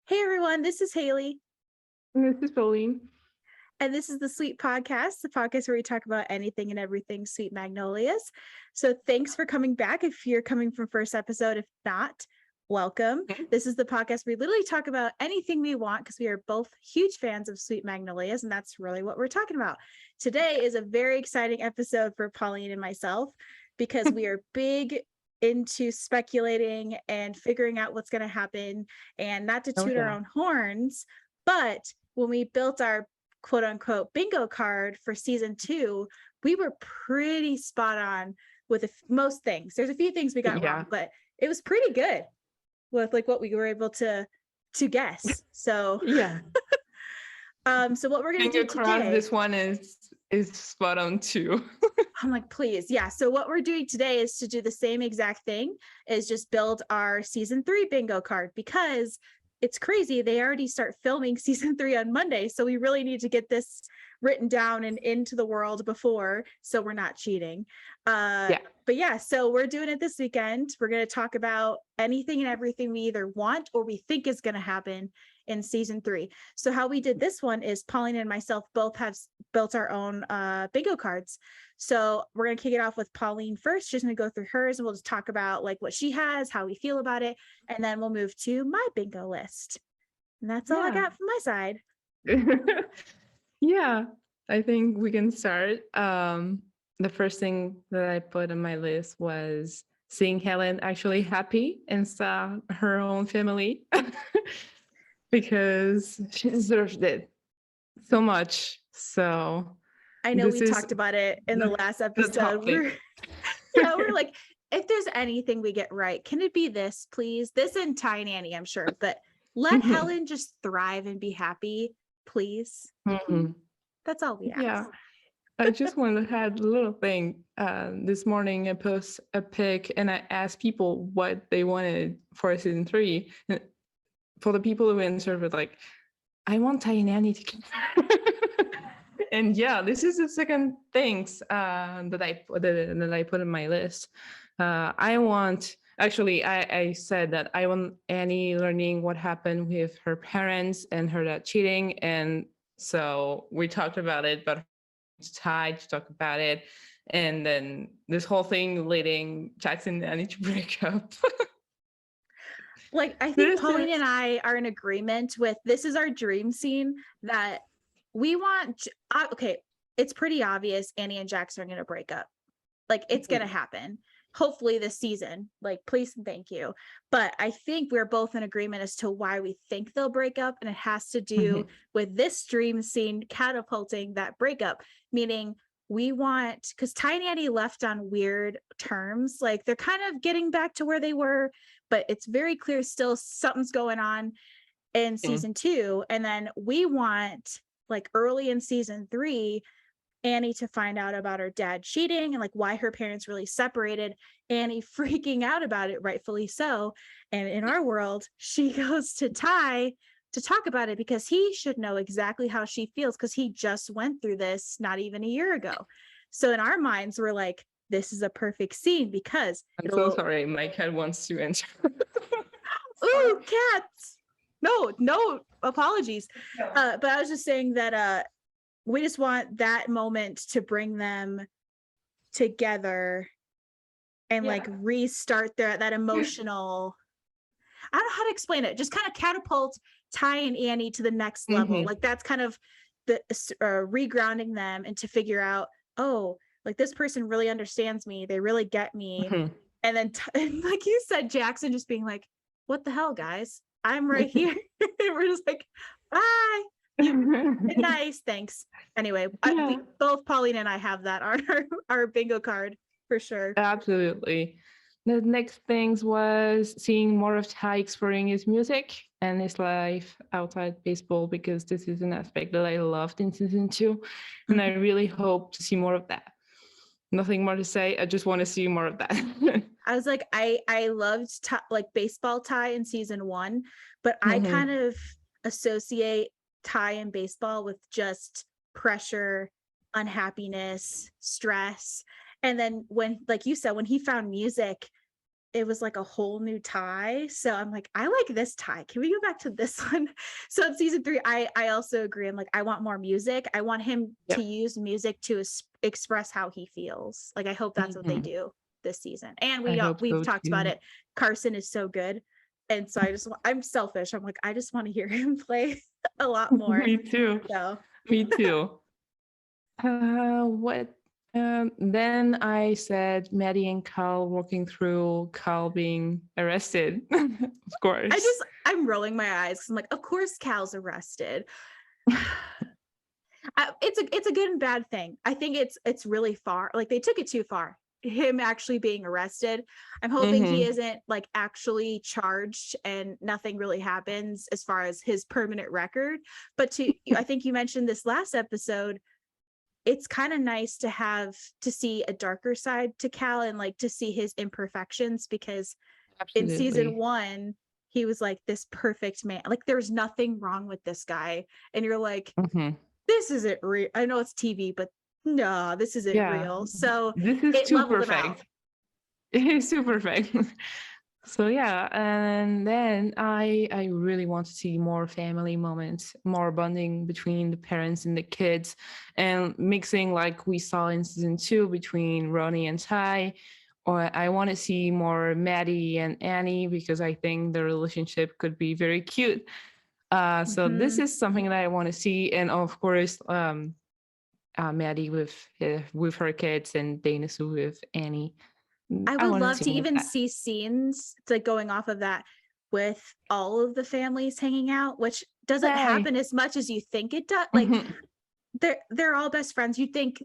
Hey everyone, this is Haley, This is Pauline. and this is the Sweet Podcast, the podcast where we talk about anything and everything Sweet Magnolias. So thanks for coming back if you're coming from first episode. If not, welcome. This is the podcast where we literally talk about anything we want because we are both huge fans of Sweet Magnolias, and that's really what we're talking about. Today is a very exciting episode for Pauline and myself because we are big into speculating and figuring out what's going to happen, and not to toot our own horns, but when we built our quote unquote bingo card for season 2, we were pretty spot on with most things. There's a few things we got wrong, but it was pretty good with like what we were able to guess. So yeah. So what we're gonna do today, this one is spot on too. I'm like, please. Yeah. So what we're doing today is to do the same exact thing, is just build our season 3 bingo card, because it's crazy. They already start filming season 3 on Monday. So we really need to get this written down and into the world before, so we're not cheating. But yeah, so we're doing it this weekend. We're going to talk about anything and everything we either want or we think is going to happen in season 3. So how we did this one is Pauline and myself both have built our own bingo cards. So we're going to kick it off with Pauline first. She's going to go through hers and we'll just talk about like what she has, how we feel about it. And then we'll move to my bingo list. And that's all I got from my side. Yeah, I think we can start. The first thing that I put on my list was seeing Helen actually happy and saw her own family because she deserved it so much. So I know we talked about it in the last episode. We're like, if there's anything we get right, can it be this, please? This and Ty and Annie, I'm sure, but let Helen just thrive and be happy, please. That's all we ask. Yeah. I just want to add a little thing. This morning I posted a pic and I asked people what they wanted for season 3. And for the people who answered with like, I want Ty and Annie to and yeah, this is the second things that I put in my list. I said that I want Annie learning what happened with her parents and her dad cheating, and so we talked about it, but Ty to talk about it, and then this whole thing leading Jackson and Annie to break up. Like, I think Pauline and I are in agreement with this is our dream scene that we want. Okay, it's pretty obvious Annie and Jackson are going to break up. Like, it's going to happen. Hopefully this season. Like, please and thank you. But I think we're both in agreement as to why we think they'll break up. And it has to do with this dream scene catapulting that breakup. Meaning we want, because Ty and Annie left on weird terms. Like, they're kind of getting back to where they were, but it's very clear still something's going on in season 2. And then we want, like, early in season 3, Annie to find out about her dad cheating and like why her parents really separated. Annie freaking out about it, rightfully so. And in our world, she goes to Ty to talk about it because he should know exactly how she feels because he just went through this not even a year ago. So in our minds, we're like, this is a perfect scene because I'm so sorry, my cat wants to enter. Ooh, cats. No apologies. But I was just saying that we just want that moment to bring them together and like restart that emotional, I don't know how to explain it, just kind of catapult Ty and Annie to the next level. Like, that's kind of the regrounding them and to figure out, oh, like, this person really understands me, they really get me. And then and like you said, Jackson just being like, what the hell, guys, I'm right here. We're just like, bye. Nice, thanks. Anyway, we, both Pauline and I have that on our bingo card for sure. Absolutely. The next things was seeing more of Ty exploring his music and his life outside baseball, because this is an aspect that I loved in season 2, and I really hope to see more of that. Nothing more to say. I just want to see more of that. I was like, I loved like baseball Ty in season 1, but I kind of associate Ty and baseball with just pressure, unhappiness, stress. And then when, like you said, when he found music, it was like a whole new tie. So I'm like, I like this tie. Can we go back to this one? So in season 3, I also agree. I'm like, I want more music. I want him to Yep. use music to express how he feels. Like I hope that's what they do this season. And I hope we've so talked about too. it. Carson is so good. And so I'm selfish. I'm like, I just want to hear him play a lot more. Me too. So Me too. What? Then I said Maddie and Carl walking through Carl being arrested. Of course. I'm rolling my eyes because I'm like, of course Cal's arrested. It's a good and bad thing. I think it's really far. Like they took it too far. Him actually being arrested. I'm hoping he isn't like actually charged and nothing really happens as far as his permanent record. But I think you mentioned this last episode. It's kind of nice to see a darker side to Cal and like to see his imperfections, because in season Absolutely. 1 he was like this perfect man. Like there's nothing wrong with this guy. And you're like, this isn't real. I know it's TV, but no, this isn't Yeah. real. So This is it too leveled him out. perfect. It is too perfect. So yeah, and then I really want to see more family moments, more bonding between the parents and the kids, and mixing like we saw in season 2 between Ronnie and Ty. Or I want to see more Maddie and Annie, because I think the relationship could be very cute. So this is something that I want to see, and of course, Maddie with her kids and Dana Sue with Annie. I I would want to love see to more of even that. see scenes like going off of that with all of the families hanging out, which doesn't Yay. happen as much as you think it does. Like they're all best friends. You think,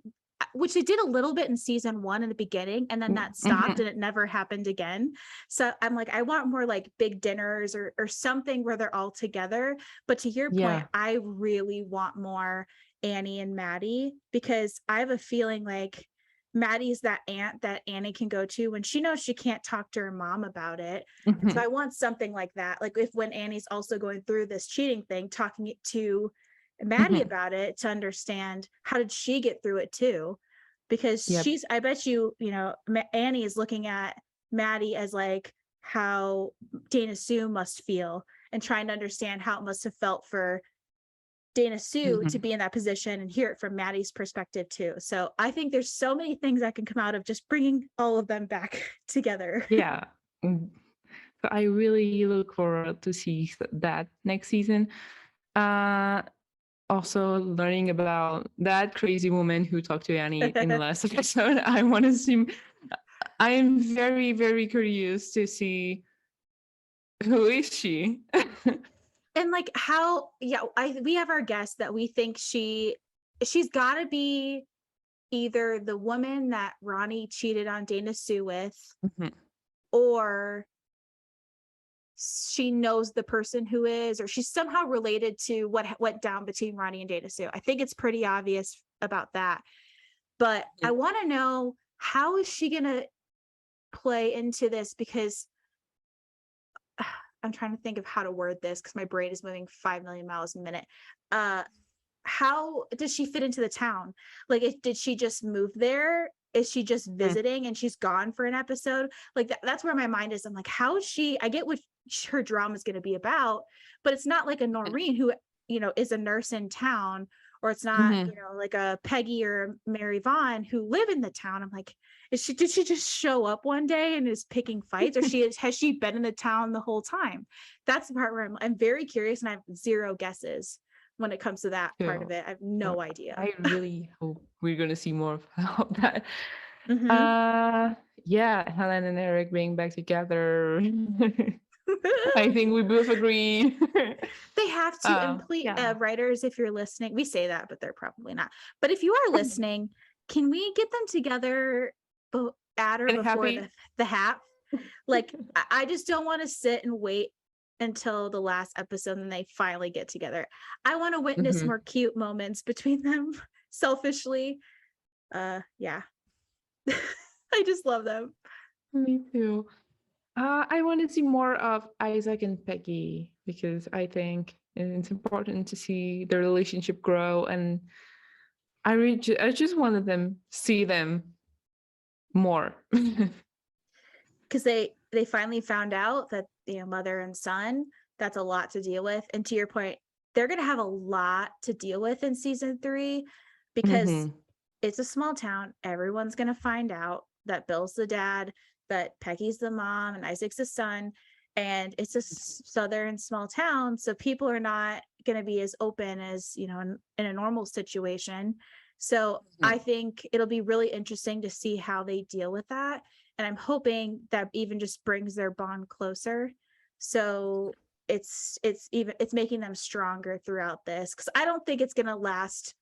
which they did a little bit in season 1 in the beginning, and then that stopped and it never happened again. So I'm like, I want more like big dinners or something where they're all together. But to your point, I really want more Annie and Maddie, because I have a feeling like Maddie's that aunt that Annie can go to when she knows she can't talk to her mom about it. And so I want something like that. Like if when Annie's also going through this cheating thing, talking it to Maddie about it to understand how did she get through it too, because Yep. I bet you know, Annie is looking at Maddie as like how Dana Sue must feel, and trying to understand how it must have felt for Dana Sue to be in that position and hear it from Maddie's perspective too. So I think there's so many things that can come out of just bringing all of them back together. Yeah. So I really look forward to see that next season. Also learning about that crazy woman who talked to Annie in the last episode. I want to see. I am very, very curious to see who is she. And like how, we have our guess that we think she's got to be either the woman that Ronnie cheated on Dana Sue with, or she knows the person who is, or she's somehow related to what went down between Ronnie and Dana Sue. I think it's pretty obvious about that. But I want to know, how is she going to play into this? Because I'm trying to think of how to word this, because my brain is moving 5 million miles a minute. How does she fit into the town? Like, did she just move there? Is she just visiting and she's gone for an episode? Like that's where my mind is. I'm like, how is she? I get what her drama is going to be about, but it's not like a Noreen who, you know, is a nurse in town, or it's not, you know, like a Peggy or Mary Vaughn who live in the town. I'm like, did she just show up one day and is picking fights, or has she been in the town the whole time? That's the part where I'm very curious, and I have zero guesses when it comes to that part of it. I have no idea. I really hope we're gonna see more about that. Helen and Eric being back together. I think we both agree. They have to. And please, writers, if you're listening, we say that, but they're probably not. But if you are listening, can we get them together at or before the hat? Like, I just don't want to sit and wait until the last episode and they finally get together. I want to witness more cute moments between them, selfishly. Yeah. I just love them. Me too. I want to see more of Isaac and Peggy, because I think it's important to see their relationship grow, and I just wanted them see them more. Because they they finally found out that, mother and son, that's a lot to deal with. And to your point, they're going to have a lot to deal with in season 3 because it's a small town. Everyone's going to find out that Bill's the dad, that Peggy's the mom, and Isaac's the son. And it's a southern small town. So people are not going to be as open as, in a normal situation. So I think it'll be really interesting to see how they deal with that. And I'm hoping that even just brings their bond closer. So it's making them stronger throughout this. Cause I don't think it's going to last,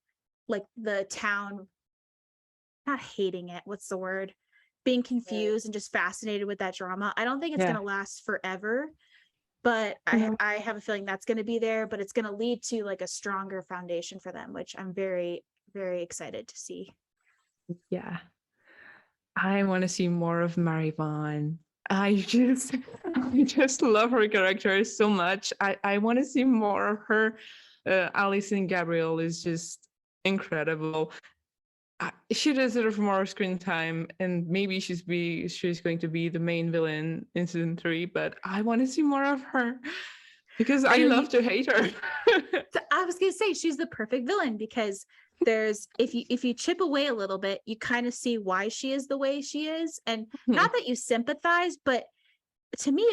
like the town, not hating it. What's the word? Being confused and just fascinated with that drama. I don't think it's going to last forever, but I have a feeling that's going to be there, but it's going to lead to like a stronger foundation for them, which I'm very, very excited to see. Yeah. I want to see more of Mary Vaughn. I just love her character so much. I want to see more of her. Alison Gabriel is just incredible. She deserves more screen time, and maybe she's going to be the main villain in season 3. But I want to see more of her because I love to hate her. I was gonna say she's the perfect villain because there's if you chip away a little bit, you kind of see why she is the way she is, and not that you sympathize, but to me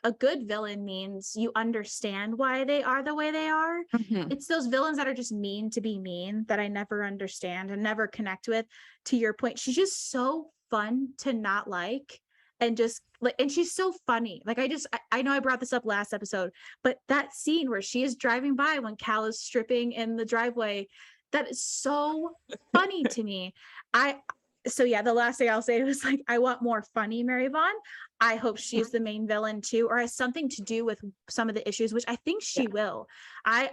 a good villain means you understand why they are the way they are. It's those villains that are just mean to be mean that I never understand and never connect with. To your point, she's just so fun to not like, and just like, and she's so funny. Like I know I brought this up last episode, but that scene where she is driving by when Cal is stripping in the driveway, that is so funny to me. So yeah, the last thing I'll say was like, I want more funny Mary Vaughn. I hope she's the main villain too, or has something to do with some of the issues, which I think she will. I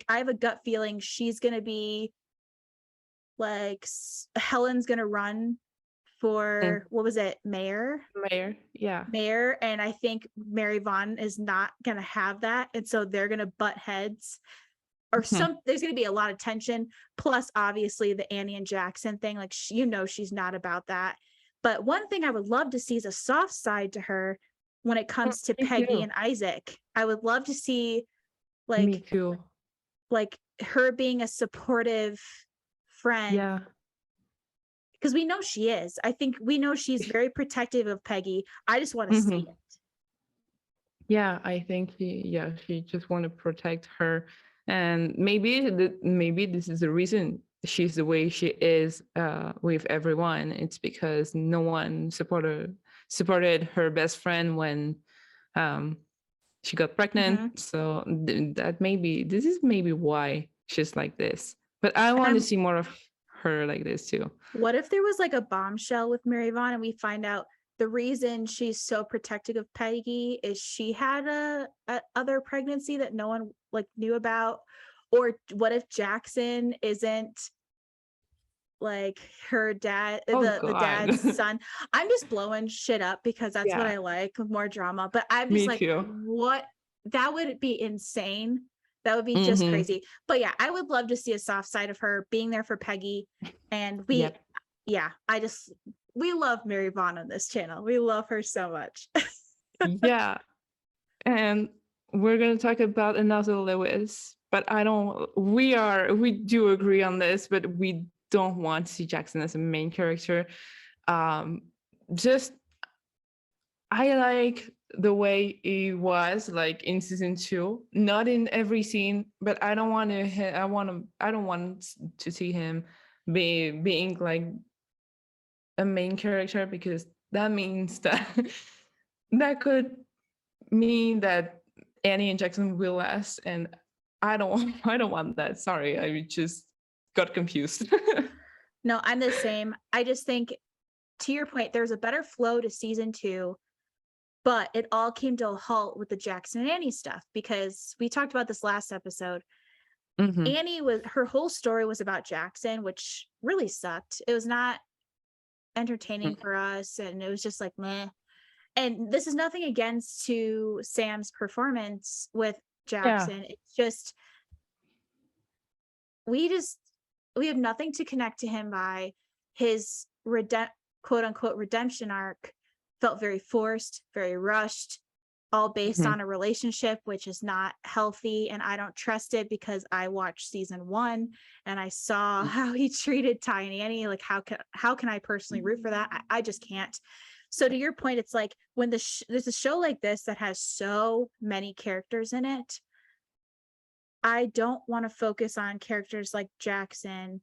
have a gut feeling she's gonna be like Helen's gonna run for what was it, mayor, and I think Mary Vaughn is not gonna have that, and so they're gonna butt heads. Or there's going to be a lot of tension, plus obviously the Annie and Jackson thing, like she's not about that. But one thing I would love to see is a soft side to her when it comes to Peggy and Isaac. I would love to see Me too. Like her being a supportive friend, because we know she is. I think we know she's very protective of Peggy. I just want to see it. Yeah, I think she just want to protect her. And maybe this is the reason she's the way she is with everyone. It's because no one supported her best friend when she got pregnant. So this is maybe why she's like this. But I want to see more of her like this too. What if there was like a bombshell with Mary Vaughn and we find out the reason she's so protective of Peggy is she had a other pregnancy that no one like knew about? Or what if Jackson isn't like her dad, the dad's son? I'm just blowing shit up because that's what I like, more drama. But I'm just what? That would be insane. That would be just crazy. But yeah, I would love to see a soft side of her being there for Peggy. And we love Mary Vaughn on this channel. We love her so much. Yeah. And we're going to talk about another Lewis, but we do agree on this, but we don't want to see Jackson as a main character. Just, I like the way he was like in season 2, not in every scene, but I don't want to see him being like a main character, because that means that could mean that Annie and Jackson will last, and I don't want that. Sorry, I just got confused. No, I'm the same. I just think, to your point, there's a better flow to season 2, but it all came to a halt with the Jackson and Annie stuff, because we talked about this last episode. Annie her whole story was about Jackson, which really sucked. It was not entertaining for us, and it was just like meh. And this is nothing against to Sam's performance with Jackson. It's just we have nothing to connect to him by. His quote unquote redemption arc felt very forced, very rushed, all based Mhm. on a relationship, which is not healthy. And I don't trust it because I watched season 1 and I saw how he treated Ty and Annie. Like, how can I personally root for that? I just can't. So to your point, it's like when there's a show like this that has so many characters in it, I don't want to focus on characters like Jackson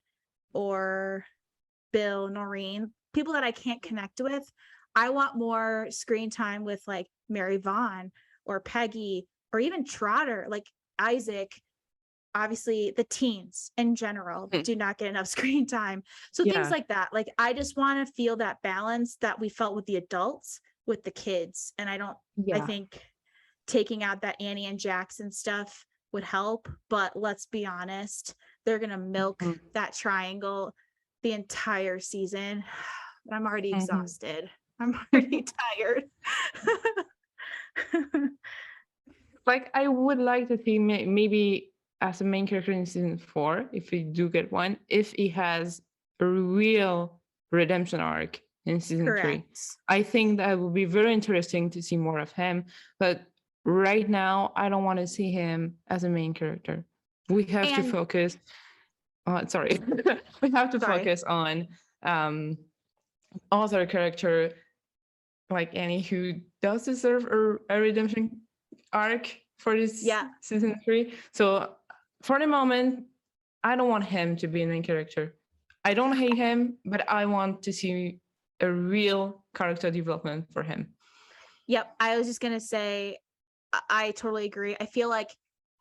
or Bill, Noreen, people that I can't connect with. I want more screen time with like Mary Vaughn or Peggy or even Trotter, like Isaac. Obviously, the teens in general Mhm. do not get enough screen time. So things Yeah. like that. Like, I just want to feel that balance that we felt with the adults, with the kids. And I Yeah. think taking out that Annie and Jackson stuff would help. But let's be honest, they're going to milk Mhm. that triangle the entire season. I'm already Mhm. exhausted. I'm already tired. Like I would like to see maybe as a main character in season 4, if we do get one, if he has a real redemption arc in season 3. Correct. I think that would be very interesting to see more of him. But right now, I don't want to see him as a main character. We have to And focus on, sorry, we have to sorry. focus on um, other character like Annie, who does deserve a redemption arc for this Yeah. season 3. So for the moment, I don't want him to be a main character. I don't hate him, but I want to see a real character development for him. Yep. I was just going to say, I totally agree. I feel like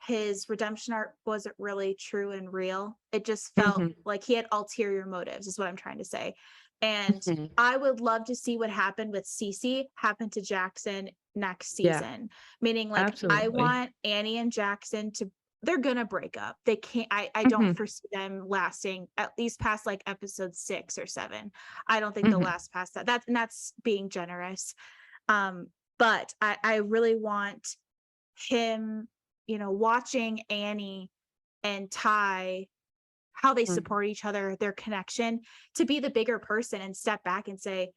his redemption arc wasn't really true and real. It just felt Mhm. like he had ulterior motives, is what I'm trying to say. And Mhm. I would love to see what happened with Cece happen to Jackson next Yeah, season. Meaning, like, I absolutely. want Annie and Jackson to, they're gonna break up. They can't, I don't Mhm. foresee them lasting at least past like episode 6 or 7. I don't think they'll Mhm. last past that. That's being generous. But I really want him, watching Annie and Ty, how they Mhm. support each other, their connection, to be the bigger person and step back and say,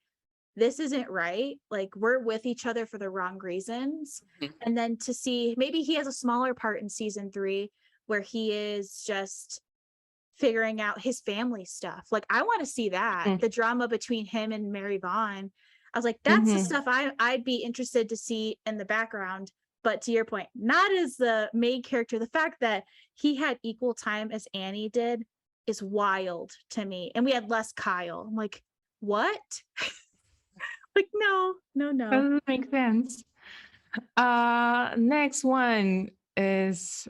this isn't right. Like, we're with each other for the wrong reasons. Mhm. And then to see maybe he has a smaller part in season 3 where he is just figuring out his family stuff. Like, I want to see that, Mhm. the drama between him and Mary Vaughn. I was like, that's the Mhm. stuff I'd be interested to see in the background. But to your point, not as the main character. The fact that he had equal time as Annie did is wild to me. And we had less Kyle. I'm like, what? Like, no, no, no. Doesn't make sense. Next one is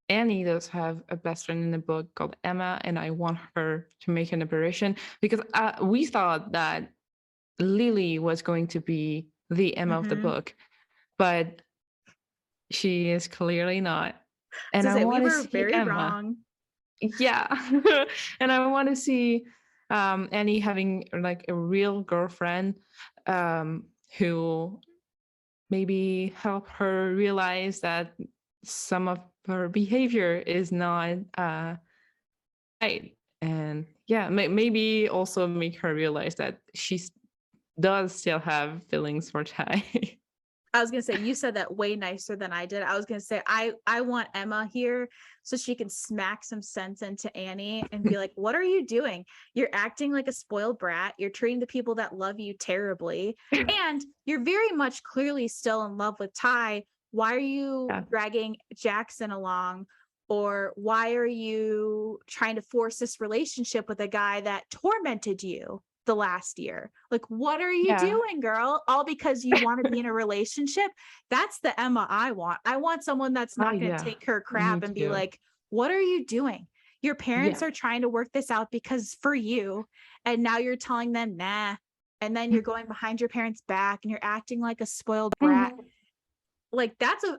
Annie does have a best friend in the book called Emma, and I want her to make an apparition because we thought that Lily was going to be the Emma of the Mm-hmm. book, but she is clearly not. And So I say we want to were see very Emma. wrong. Yeah. And I want to see Annie having like a real girlfriend who maybe help her realize that some of her behavior is not right. And yeah, maybe also make her realize that she does still have feelings for Ty. I was gonna say, you said that way nicer than I did. I was gonna say I want Emma here so she can smack some sense into Annie and be like, what are you doing? You're acting like a spoiled brat. You're treating the people that love you terribly. And you're very much clearly still in love with Ty. Why are you Yeah. dragging Jackson along? Or why are you trying to force this relationship with a guy that tormented you the last year? Like, what are you Yeah. doing, girl? All because you want to be in a relationship? That's the Emma I want. I want someone that's Oh not going to yeah. take her Me crap and be too. like, what are you doing? Your parents Yeah. are trying to work this out because for you, and now you're telling them nah, and then you're going behind your parents' back and you're acting like a spoiled brat. Mhm. Like,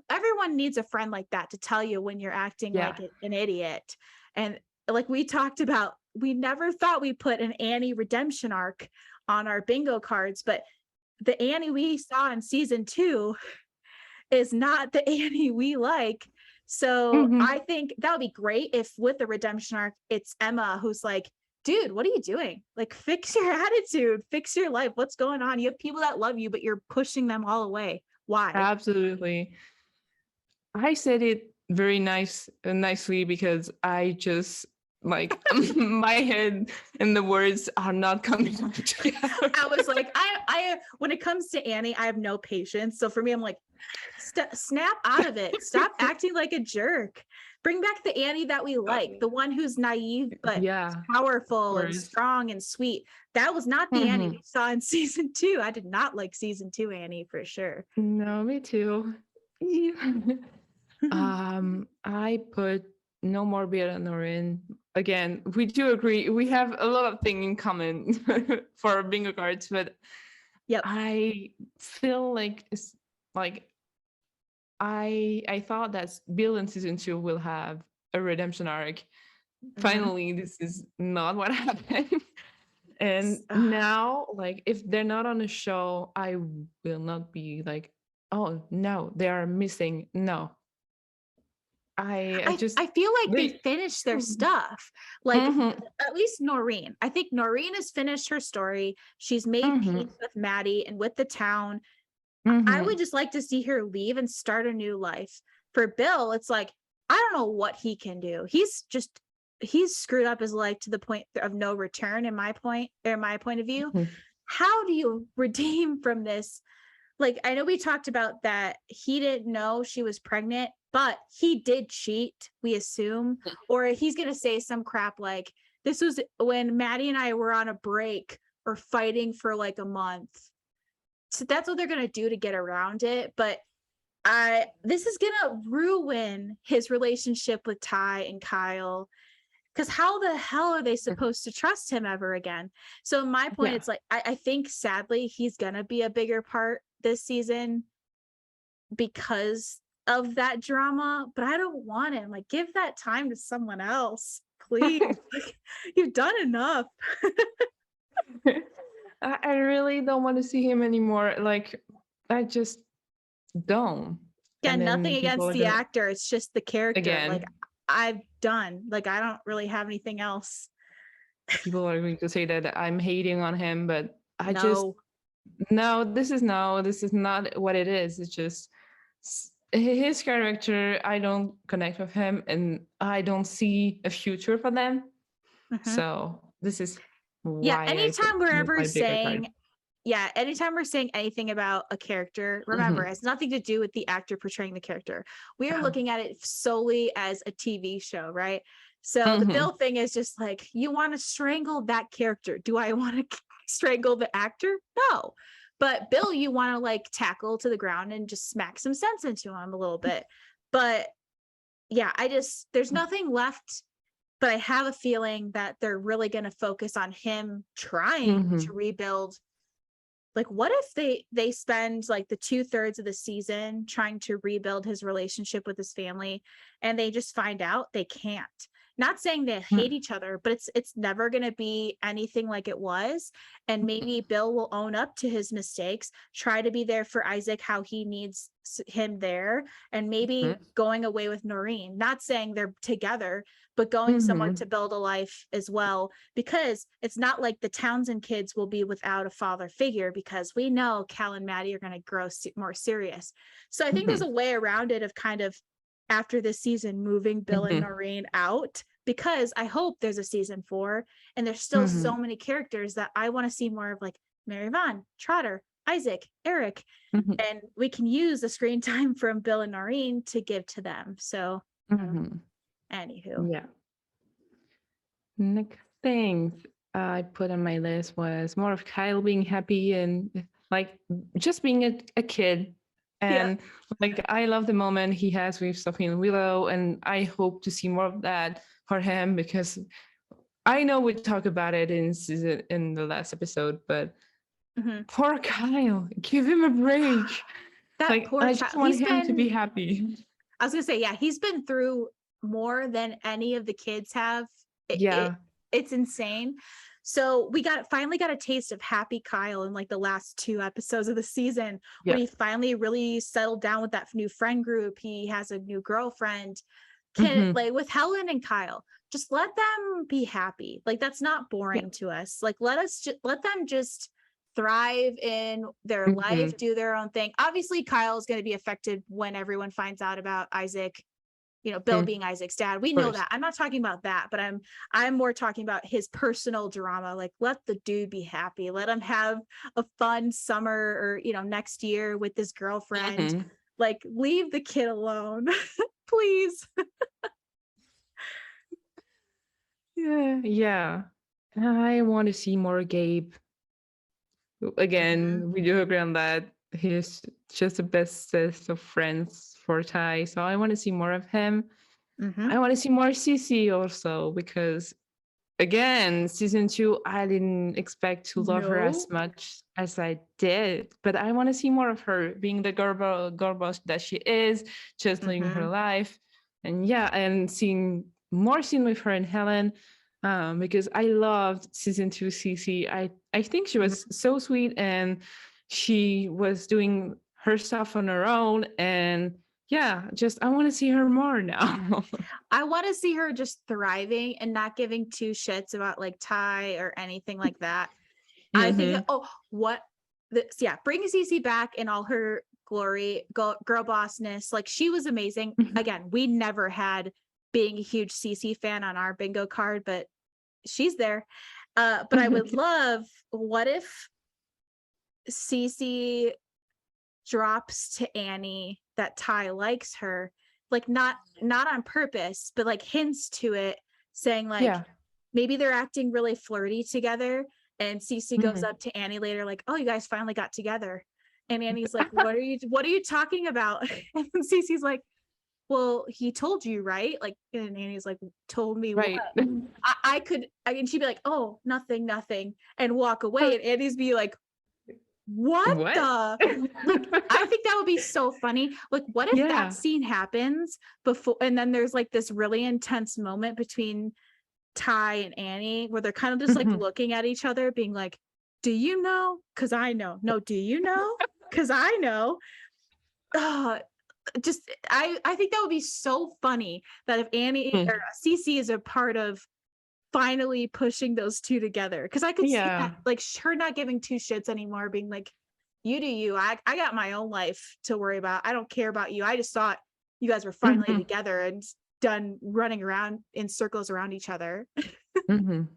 everyone needs a friend like that to tell you when you're acting Yeah. like an idiot. And like we talked about, we never thought we put an Annie redemption arc on our bingo cards, but the Annie we saw in season 2 is not the Annie we like. So Mhm. I think that would be great if with the redemption arc, it's Emma who's like, dude, what are you doing? Like, fix your attitude, fix your life. What's going on? You have people that love you, but you're pushing them all away. Why? Absolutely. I said it very nicely because I just like my head and the words are not coming up together. I was like, I when it comes to Annie, I have no patience. So for me, I'm like, snap out of it. Stop acting like a jerk. Bring back the Annie that we like, the one who's naive but Yeah, of powerful and course. strong and sweet. That was not the Annie Mhm. we saw in season 2. I did not like season 2 Annie for sure. No, me too. I put no more beer than Norin. Again, we do agree. We have a lot of things in common for bingo cards, but Yep. I feel like like I thought that Bill in season 2 will have a redemption arc. Finally, this is not what happened. And now, like, if they're not on the show, I will not be like, oh no, they are missing. No, I just I feel like they they. finished their stuff. Like at least Noreen. I think Noreen has finished her story. She's made peace with Maddie and with the town. I would just like to see her leave and start a new life. For Bill, it's like, I don't know what he can do. He's screwed up his life to the point of no return in my point of view. How do you redeem from this? Like, I know we talked about that he didn't know she was pregnant, but he did cheat, we assume, or he's going to say some crap like, this was when Maddie and I were on a break or fighting for like a month. So that's what they're going to do to get around it. But this is going to ruin his relationship with Ty and Kyle. Because how the hell are they supposed to trust him ever again? So my point, it's like, I think sadly he's going to be a bigger part this season because of that drama, but I don't want him. Like, give that time to someone else, please. Like, you've done enough. I really don't want to see him anymore. Like, I just don't. Yeah, And nothing then people against are the gonna actor. It's just the character. Like, again. I've done. Like, I don't really have anything else. People are going to say that I'm hating on him, but I just No. this is not what it is. It's just his character. I don't connect with him, and I don't see a future for them. So this is Yeah, why I put anytime we're ever my bigger card. saying anytime we're saying anything about a character, remember, it has nothing to do with the actor portraying the character. We are looking at it solely as a TV show, right? So the Bill thing is just like, you want to strangle that character. Do I want to strangle the actor? No. But Bill, you want to like tackle to the ground and just smack some sense into him a little bit. But yeah, there's nothing left, but I have a feeling that they're really going to focus on him trying to rebuild. Like, what if they spend like the 2/3 of the season trying to rebuild his relationship with his family, and they just find out they can't? Not saying they hate each other, but it's never going to be anything like it was. And maybe Bill will own up to his mistakes, try to be there for Isaac how he needs him there, and maybe going away with Noreen. Not saying they're together, but going somewhere to build a life as well, because it's not like the Townsend kids will be without a father figure, because we know Cal and Maddie are going to grow more serious. So I think there's a way around it of kind of, after this season, moving Bill and Noreen out, because I hope there's a season 4 and there's still so many characters that I want to see more of, like Mary Vaughn, Trotter, Isaac, Eric, and we can use the screen time from Bill and Noreen to give to them. So anywho. Yeah. Next thing I put on my list was more of Kyle being happy and like just being a kid. And like, I love the moment he has with Sophie and Willow, and I hope to see more of that for him, because I know we talk about it in the last episode, but poor Kyle, give him a break. That like, poor I just want him to be happy. I was gonna say, yeah, he's been through more than any of the kids have. It's insane. So we finally got a taste of happy Kyle in like the last 2 episodes of the season, when he finally really settled down with that new friend group. He has a new girlfriend. can like with Helen and Kyle, just let them be happy. Like that's not boring Yeah. to us. Like let them just thrive in their life, do their own thing. Obviously, Kyle's going to be affected when everyone finds out about Isaac, Bill being Isaac's dad. We know that. I'm not talking about that, but I'm more talking about his personal drama. Like let the dude be happy. Let him have a fun summer or, next year with his girlfriend. Like leave the kid alone, please. Yeah. I want to see more Gabe. Again, we do agree on that. He's just the bestest of friends for Ty. So I want to see more of him. I want to see more Cece also because, again, season 2, I didn't expect to love her as much as I did. But I want to see more of her being the girl boss that she is, just living her life. And seeing more scene with her and Helen. Because I loved season 2 Cece. I think she was so sweet and she was doing her stuff on her own. And just I want to see her more now. I want to see her just thriving and not giving two shits about like Ty or anything like that. I think, bring Cece back in all her glory, girl bossness. Like she was amazing. Again, we never had being a huge Cece fan on our bingo card, but she's there. But I would love, what if Cece drops to Annie that Ty likes her, like not on purpose, but like hints to it, saying like maybe they're acting really flirty together, and Cece goes up to Annie later like, oh, you guys finally got together, and Annie's like, what are you talking about? And Cece's like, well, he told you, right? Like, and Annie's like, told me what? I mean, she'd be like, oh, nothing, and walk away, and Annie's be like, what the? Like, I think that would be so funny. Like, what if that scene happens before, and then there's like this really intense moment between Ty and Annie where they're kind of just like looking at each other, being like, do you know? Because I know. No, do you know? Because I know. Just I think that would be so funny that if Annie or Cece is a part of finally pushing those two together, because I could see that, like her not giving two shits anymore, being like, you do you, I got my own life to worry about, I don't care about you, I just thought you guys were finally together and done running around in circles around each other. Well,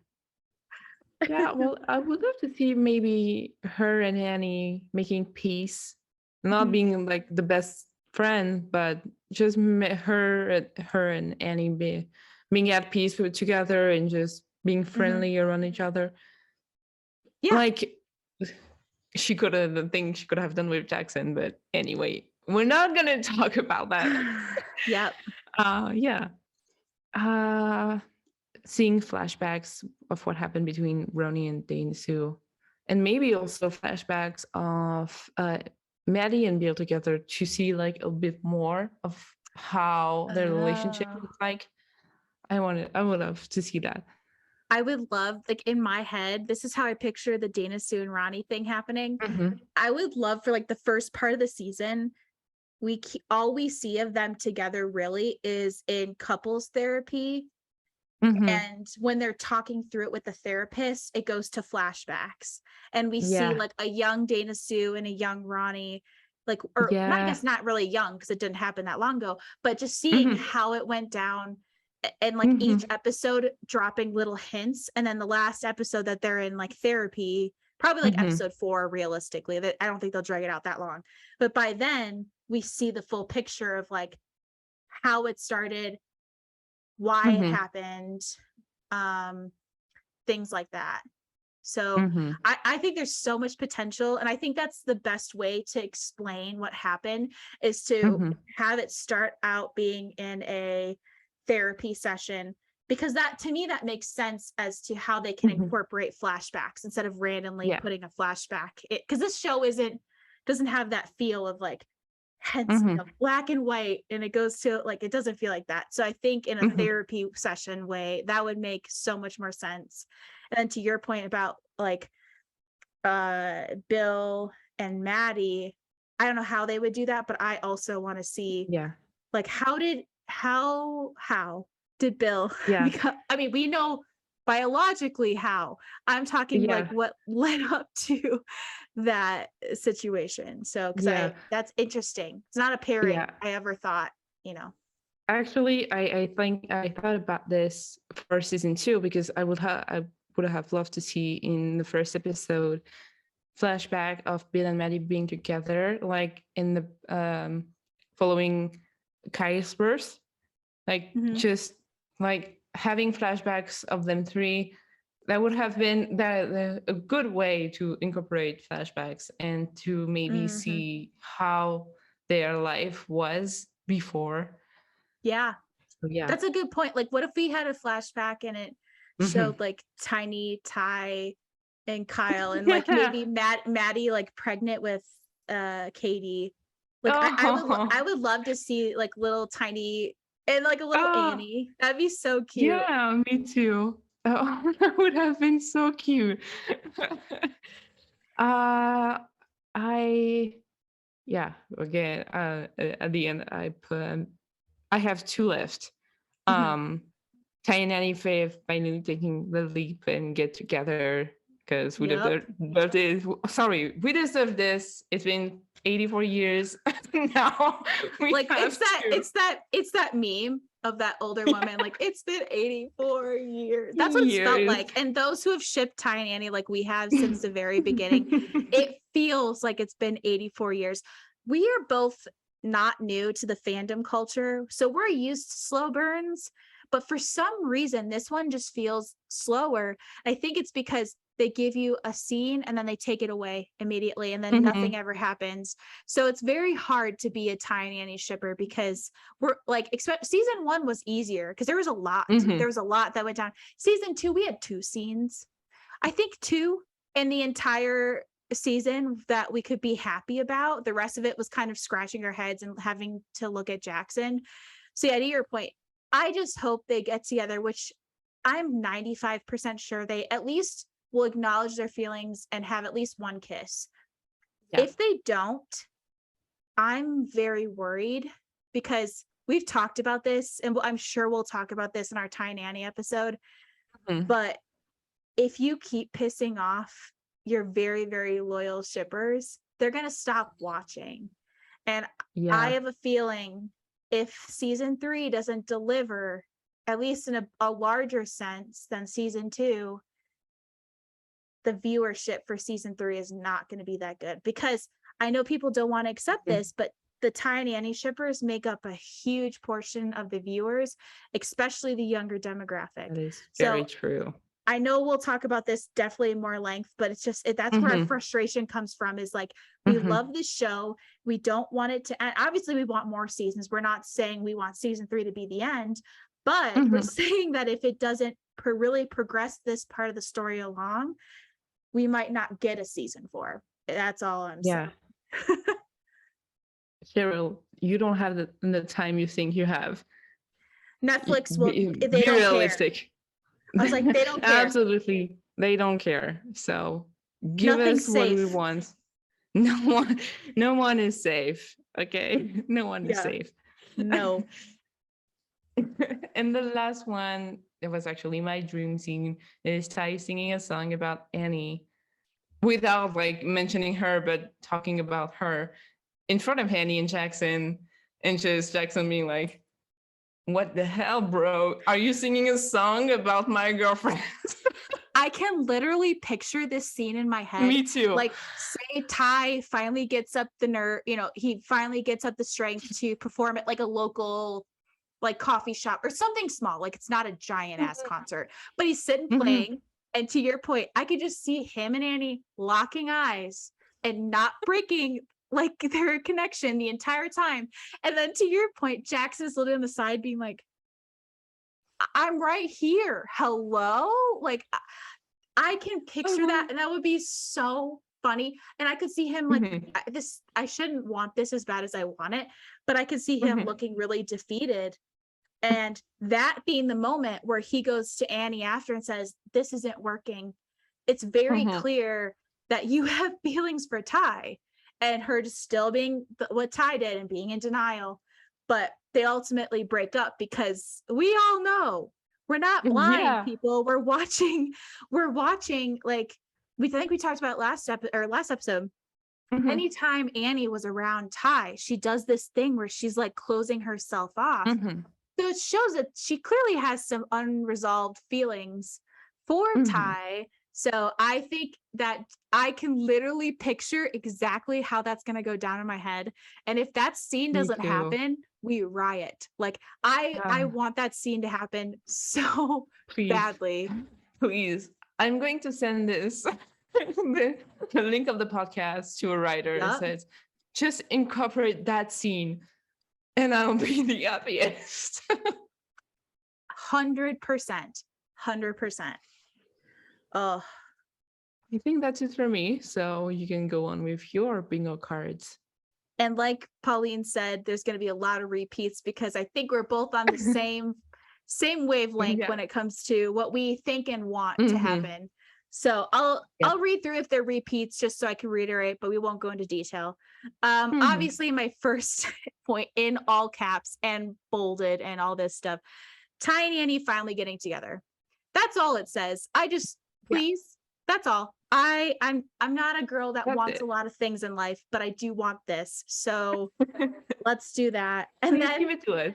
I would love to see maybe her and Annie making peace, not being like the best friend, but just her and Annie being at peace with together and just being friendly around each other. Like she could have the thing she could have done with Jackson, but anyway, we're not gonna talk about that. Seeing flashbacks of what happened between Roni and Dane Sue, and maybe also flashbacks of Maddie and Bill together to see like a bit more of how their relationship looks like. I would love to see that. I would love, like in my head, this is how I picture the Dana Sue and Ronnie thing happening. I would love for like the first part of the season, all we see of them together really is in couples therapy. And when they're talking through it with the therapist, it goes to flashbacks, and we see like a young Dana Sue and a young Ronnie, like, or I guess not really young because it didn't happen that long ago, but just seeing how it went down, and like each episode dropping little hints, and then the last episode that they're in like therapy, probably like episode 4 realistically, that I don't think they'll drag it out that long, but by then we see the full picture of like how it started, why it happened, things like that. So I think there's so much potential, and I think that's the best way to explain what happened, is to have it start out being in a therapy session, because that, to me, that makes sense as to how they can incorporate flashbacks instead of randomly putting a flashback, because this show doesn't have that feel of like, hence black and white, and it goes to like, it doesn't feel like that. So I think in a therapy session way, that would make so much more sense. And then to your point about like Bill and Maddie, I don't know how they would do that, but I also want to see like, how did how did Bill Yeah. become, I mean, we know biologically how. I'm talking like Yeah. what led up to that situation. So, because Yeah. that's interesting. It's not a pairing Yeah. I ever thought, you know. Actually, I think I thought about this for season 2 because I would have loved to see in the first episode flashback of Bill and Maddie being together, like in the following Kai's birth, like Mhm. just like having flashbacks of them three. That would have been a good way to incorporate flashbacks and to maybe Mhm. see how their life was before. Yeah. So yeah. That's a good point. Like, what if we had a flashback and it Hmm. showed like tiny Ty and Kyle and like Yeah. maybe Maddie like pregnant with Katie. Like I Oh, would love to see like little tiny and like a little oh, Annie. That'd be so cute. yeah, me too. Oh, that would have been so cute. uh, I yeah. Again, at the end, I have 2 left. Mhm. Um, Ty and Annie Faith finally taking the leap and get together because we Yep. deserve this. Sorry, we deserve this. It's been 84 years. Now we Like have to. it's that meme of that older woman. Like it's been 84 years. That's what it's felt Years. like. And those who have shipped Ty and Annie like we have since the very beginning, it feels like it's been 84 years. We are both not new to the fandom culture, so we're used to slow burns. But for some reason, this one just feels slower. I think it's because they give you a scene and then they take it away immediately, and then nothing Mhm. ever happens. So it's very hard to be a Ty and Annie shipper because we're like, expect season 1 was easier because there was a lot. There Mhm. was a lot that went down. Season 2, we had 2 scenes. I think 2 in the entire season that we could be happy about. The rest of it was kind of scratching our heads and having to look at Jackson. So yeah, to your point, I just hope they get together, which I'm 95% sure they at least will acknowledge their feelings and have at least one kiss. Yeah. If they don't, I'm very worried because we've talked about this, and I'm sure we'll talk about this in our Ty and Annie episode. Mhm. But if you keep pissing off your very, very loyal shippers, they're going to stop watching. And I Yeah. have a feeling if season 3 doesn't deliver, at least in a larger sense than season 2, the viewership for season 3 is not going to be that good, because I know people don't want to accept Mhm. this, but the Ty and Annie shippers make up a huge portion of the viewers, especially the younger demographic. That is very So true. I know we'll talk about this definitely in more length, but it's just that's where our Mhm. frustration comes from, is like, we Mhm. love this show. We don't want it to end. Obviously, we want more seasons. We're not saying we want season 3 to be the end, but we're Mhm. saying that if it doesn't really progress this part of the story along, we might not get a season 4. That's all I'm Yeah. saying. Cheryl, you don't have the time you think you have. Netflix will, they Be don't care. realistic. I was like, they don't care. Absolutely. They don't care. So give Nothing's us what we safe. want. No one no one is safe. Okay. No one is Yeah. safe. No. And the last one, it was actually my dream scene, is Ty singing a song about Annie without like mentioning her, but talking about her in front of Annie and Jackson, and just Jackson being like, "What the hell, bro? Are you singing a song about my girlfriend?" I can literally picture this scene in my head. Me too. Like, say Ty finally gets up the nerve, he finally gets up the strength to perform at like a local like coffee shop or something small. Like, it's not a giant ass concert, but he's sitting Mhm. playing. And to your point, I could just see him and Annie locking eyes and not breaking like their connection the entire time. And then to your point, Jackson's literally on the side being like, I'm right here. Hello? Like, I can picture that, Mhm. and that would be so funny. And I could see him like, Mhm. I shouldn't want this as bad as I want it, but I could see him Mhm. looking really defeated. And that being the moment where he goes to Annie after and says, "This isn't working." It's very Mhm. clear that you have feelings for Ty, and her just still being what Ty did and being in denial. but they ultimately break up because we all know we're not blind, Yeah. people. We're watching, like, we think we talked about last episode. Mhm. Anytime Annie was around Ty, she does this thing where she's like closing herself off. Mhm. So it shows that she clearly has some unresolved feelings for Mhm. Ty. So I think that I can literally picture exactly how that's going to go down in my head. And if that scene Me doesn't too. happen, we riot. Like I Yeah. want that scene to happen so Please. badly. Please. I'm going to send this the link of the podcast to a writer and Yup. says, just incorporate that scene and I'll be the happiest. 100%. 100%. Oh, I think that's it for me. So you can go on with your bingo cards. and like Pauline said, there's going to be a lot of repeats because I think we're both on the same wavelength Yeah. when it comes to what we think and want to Mhm. happen. So I'll Yep. read through if they're repeats just so I can reiterate, but we won't go into detail. Mhm. Obviously, my first point in all caps and bolded and all this stuff, Ty and Annie finally getting together. That's all it says. I just Yeah. please, that's all. I'm not a girl that That's wants it. a lot of things in life, but I do want this. So let's do that. And Please then give it to us.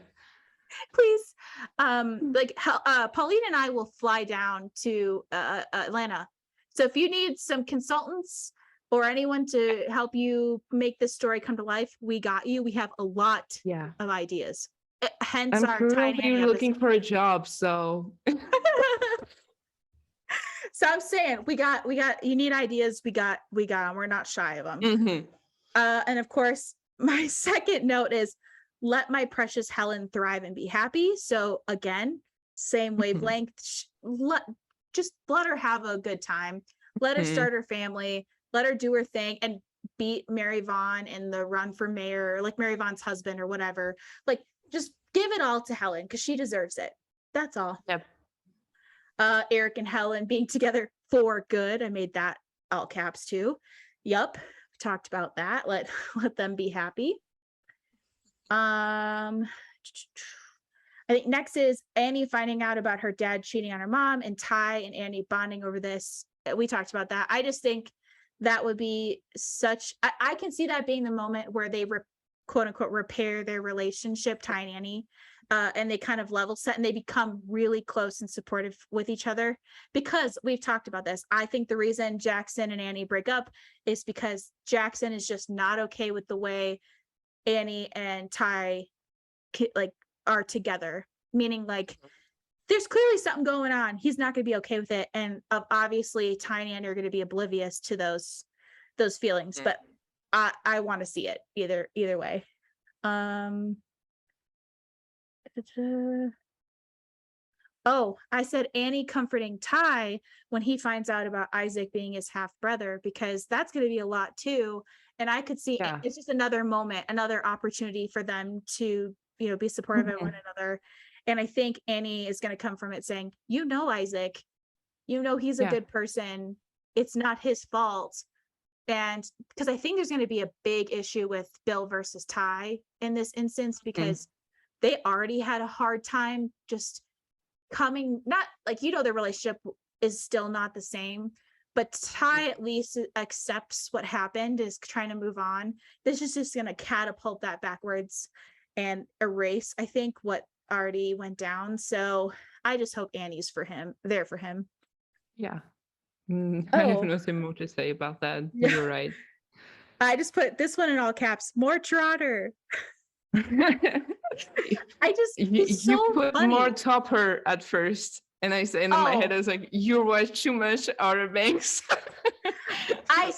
please, like Pauline and I will fly down to Atlanta. So if you need some consultants or anyone to help you make this story come to life, we got you. We have a lot Yeah. of ideas. Hence I'm our tiny currently Annie episode. looking for a job, so So I'm saying we got you need ideas, we got them. We're not shy of them. Mhm. And of course, my second note is let my precious Helen thrive and be happy. So again, same Mhm. wavelength. Just let her have a good time. Let her Mhm. start her family. Let her do her thing and beat Mary Vaughn in the run for mayor, like Mary Vaughn's husband or whatever. Like just give it all to Helen because she deserves it. That's all. Yep. Eric and Helen being together for good. I made that all caps too. Yup. We talked about that. Let them be happy. I think next is Annie finding out about her dad cheating on her mom and Ty and Annie bonding over this. We talked about that. I just think that would be I can see that being the moment where they quote unquote repair their relationship, Ty and Annie, and they kind of level set and they become really close and supportive with each other because we've talked about this. I think the reason Jackson and Annie break up is because Jackson is just not okay with the way Annie and Ty like are together, meaning like there's clearly something going on. He's not going to be okay with it, and obviously Ty and Annie are going to be oblivious to those feelings. But I want to see it either way. Oh, I said Annie comforting Ty when he finds out about Isaac being his half brother, because that's going to be a lot too. And I could see Yeah. it's just another moment, another opportunity for them to, be supportive of one Mhm. another. And I think Annie is going to come from it saying, Isaac, he's a Yeah. good person. It's not his fault. And because I think there's going to be a big issue with Bill versus Ty in this instance, Mhm. because they already had a hard time just coming, not like their relationship is still not the same, but Ty at least accepts what happened, is trying to move on. This is just going to catapult that backwards and erase, I think, what already went down. So I just hope Annie's there for him. Yeah. I have Oh nothing more to say about that. yeah, You're right. I just put this one in all caps, more Trotter. I just you he's so put funny. more Topper at first, and I said in my head, I was like, you watch too much Outer Banks. I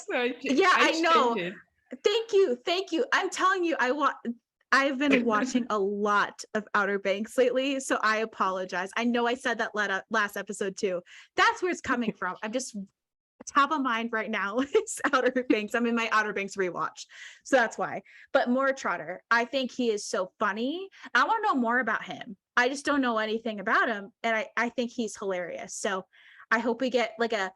know. Changed it. Thank you. I'm telling you, I've been watching a lot of Outer Banks lately, so I apologize. I know I said that last episode too. That's where it's coming from. I'm just top of mind right now. It's Outer Banks. I'm in my Outer Banks rewatch, so that's why. But more Trotter, I think he is so funny. I want to know more about him. I just don't know anything about him, and I think he's hilarious. So I hope we get like a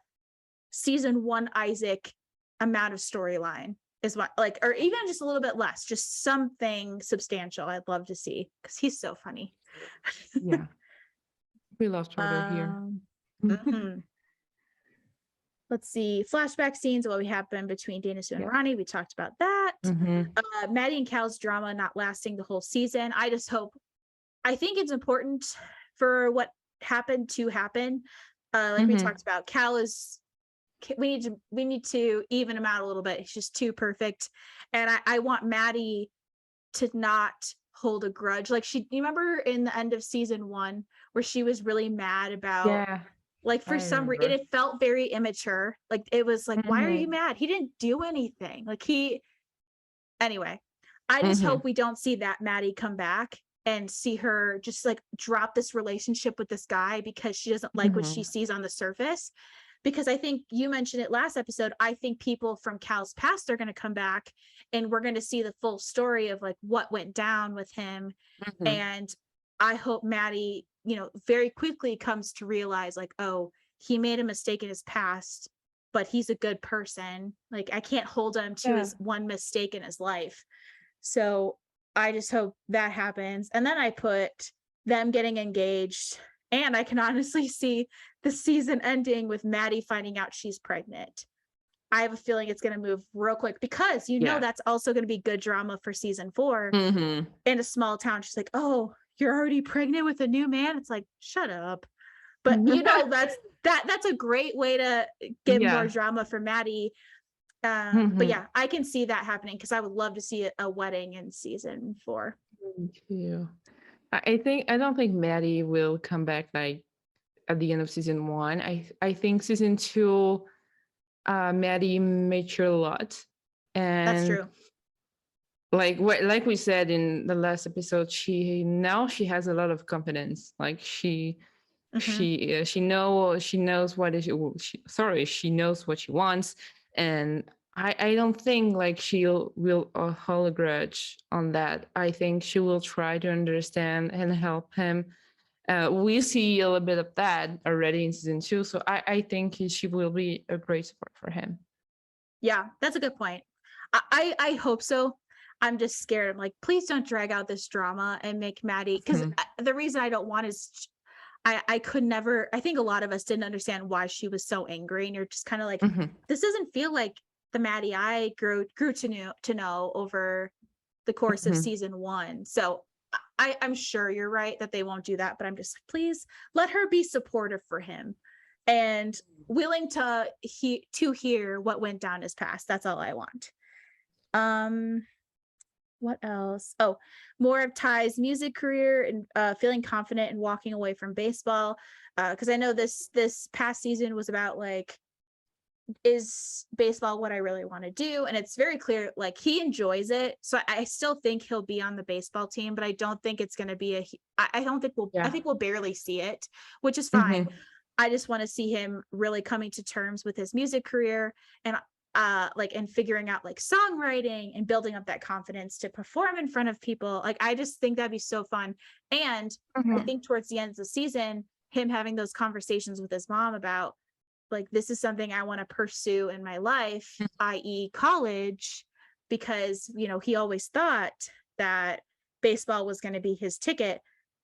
season 1 Isaac amount of storyline. is what, like, or even just a little bit less, just something substantial I'd love to see because he's so funny. Yeah, we lost Charter here. Um, mhm. Let's see. Flashback scenes, what happened between Dana Sue and Yeah. Ronnie. We talked about that. Mm-hmm. Maddie and Cal's drama not lasting the whole season. I think it's important for what happened to happen. Like we Mm-hmm. talked about, Cal is, we need to even him out a little bit. He's just too perfect. And I want Maddie to not hold a grudge. Like you remember in the end of season 1 where she was really mad about, Yeah, like, for I some reason, remember. it felt very immature. Like it was like, why are you Mm-hmm. mad? He didn't do anything. Anyway, I just Mm-hmm. hope we don't see that Maddie come back and see her just like drop this relationship with this guy because she doesn't like what she Mm-hmm. sees on the surface. Because I think you mentioned it last episode. I think people from Cal's past are going to come back and we're going to see the full story of like what went down with him. Mm-hmm. And I hope Maddie, very quickly comes to realize like, oh, he made a mistake in his past, but he's a good person. Like I can't hold him to Yeah. his one mistake in his life. So I just hope that happens. And then I put them getting engaged. And I can honestly see the season ending with Maddie finding out she's pregnant. I have a feeling it's going to move real quick because Yeah. that's also going to be good drama for season 4 Mm-hmm. in a small town. She's like, oh, you're already pregnant with a new man. It's like, shut up. But that's a great way to give more Yeah. drama for Maddie. But Mm-hmm. yeah, I can see that happening because I would love to see a wedding in season 4. Me too. I don't think Maddie will come back like at the end of season 1. I think season 2, Maddie matured a lot, That's and true. like we said in the last episode, she has a lot of confidence. Like she Mm-hmm. she knows what is she knows what she wants, and I don't think like she will hold a grudge on that. I think she will try to understand and help him. We see a little bit of that already in season 2, so I think she will be a great support for him. Yeah, that's a good point. I hope so. I'm just scared. I'm like, please don't drag out this drama and make Maddie, because Mhm. the reason I don't want is I could never. I think a lot of us didn't understand why she was so angry, and you're just kind of like, Mhm. this doesn't feel like the Maddie I grew to know over the course of Mhm. season 1. So I'm sure you're right that they won't do that, but I'm just like, please let her be supportive for him and willing to hear what went down his past. That's all I want. Um, what else? Oh, more of Ty's music career and feeling confident and walking away from baseball. Because I know this past season was about like, is baseball what I really want to do? And it's very clear, like he enjoys it. So I still think he'll be on the baseball team, but I don't think it's going to be I don't think I Yeah. think we'll barely see it, which is fine. Mhm. I just want to see him really coming to terms with his music career and like and figuring out like songwriting and building up that confidence to perform in front of people. Like I just think that'd be so fun. And I Mhm. think towards the end of the season, him having those conversations with his mom about like this is something I want to pursue in my life, i.e. college, because he always thought that baseball was going to be his ticket.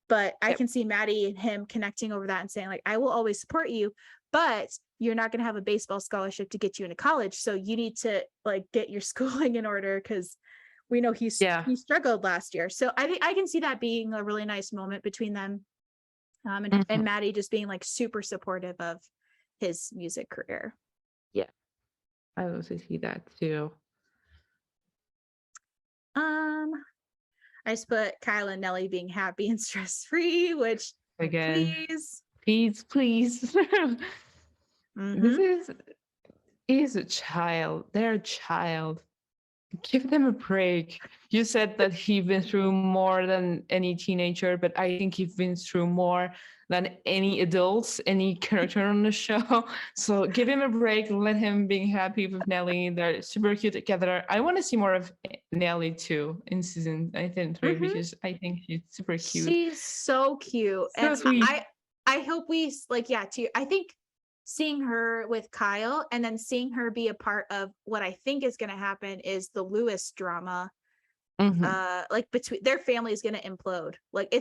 But I Yep. can see Maddie and him connecting over that and saying, like, I will always support you, but you're not going to have a baseball scholarship to get you into college. So you need to like get your schooling in order because we know he Yeah. struggled last year. So I think I can see that being a really nice moment between them. And Mhm. Maddie just being like super supportive of his music career. Yeah. I also see that too. I just put Kyle and Nelly being happy and stress free, which Again, please. please. Mm-hmm. This is a child. They're a child. Give them a break. You said that he's been through more than any teenager, but I think he's been through more than any adults, any character on the show. So give him a break. Let him be happy with Nelly. They're super cute together. I want to see more of Nelly too in season, I think, 3 Mm-hmm. because I think she's super cute. She's so cute, So and sweet. I hope we like I think seeing her with Kyle and then seeing her be a part of what I think is going to happen is the Lewis drama. Like between their family is going to implode. Like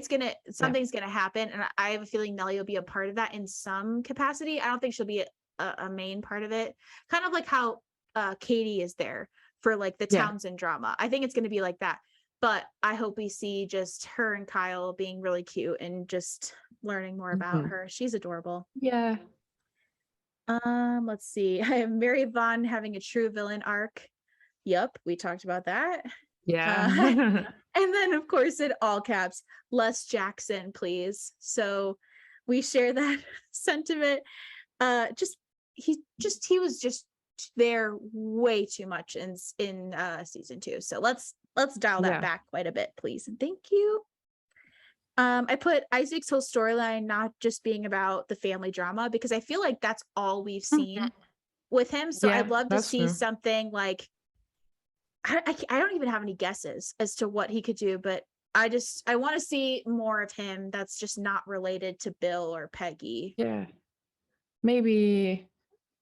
something's going to happen. And I have a feeling Nellie will be a part of that in some capacity. I don't think she'll be a main part of it. Kind of like how Katie is there for like the Townsend drama. I think it's going to be like that. But I hope we see just her and Kyle being really cute and just learning more about her. She's adorable. Yeah. Let's see. I have Mary Vaughn having a true villain arc. Yep, we talked about that. Yeah. And then of course in all caps, less Jackson, please. So we share that sentiment. He was just there way too much in season 2. So let's dial that back quite a bit, please. And thank you. I put Isaac's whole storyline not just being about the family drama, because I feel like that's all we've seen with him. So I'd love to see something like, I don't even have any guesses as to what he could do, but I want to see more of him that's just not related to Bill or Peggy. Yeah. Maybe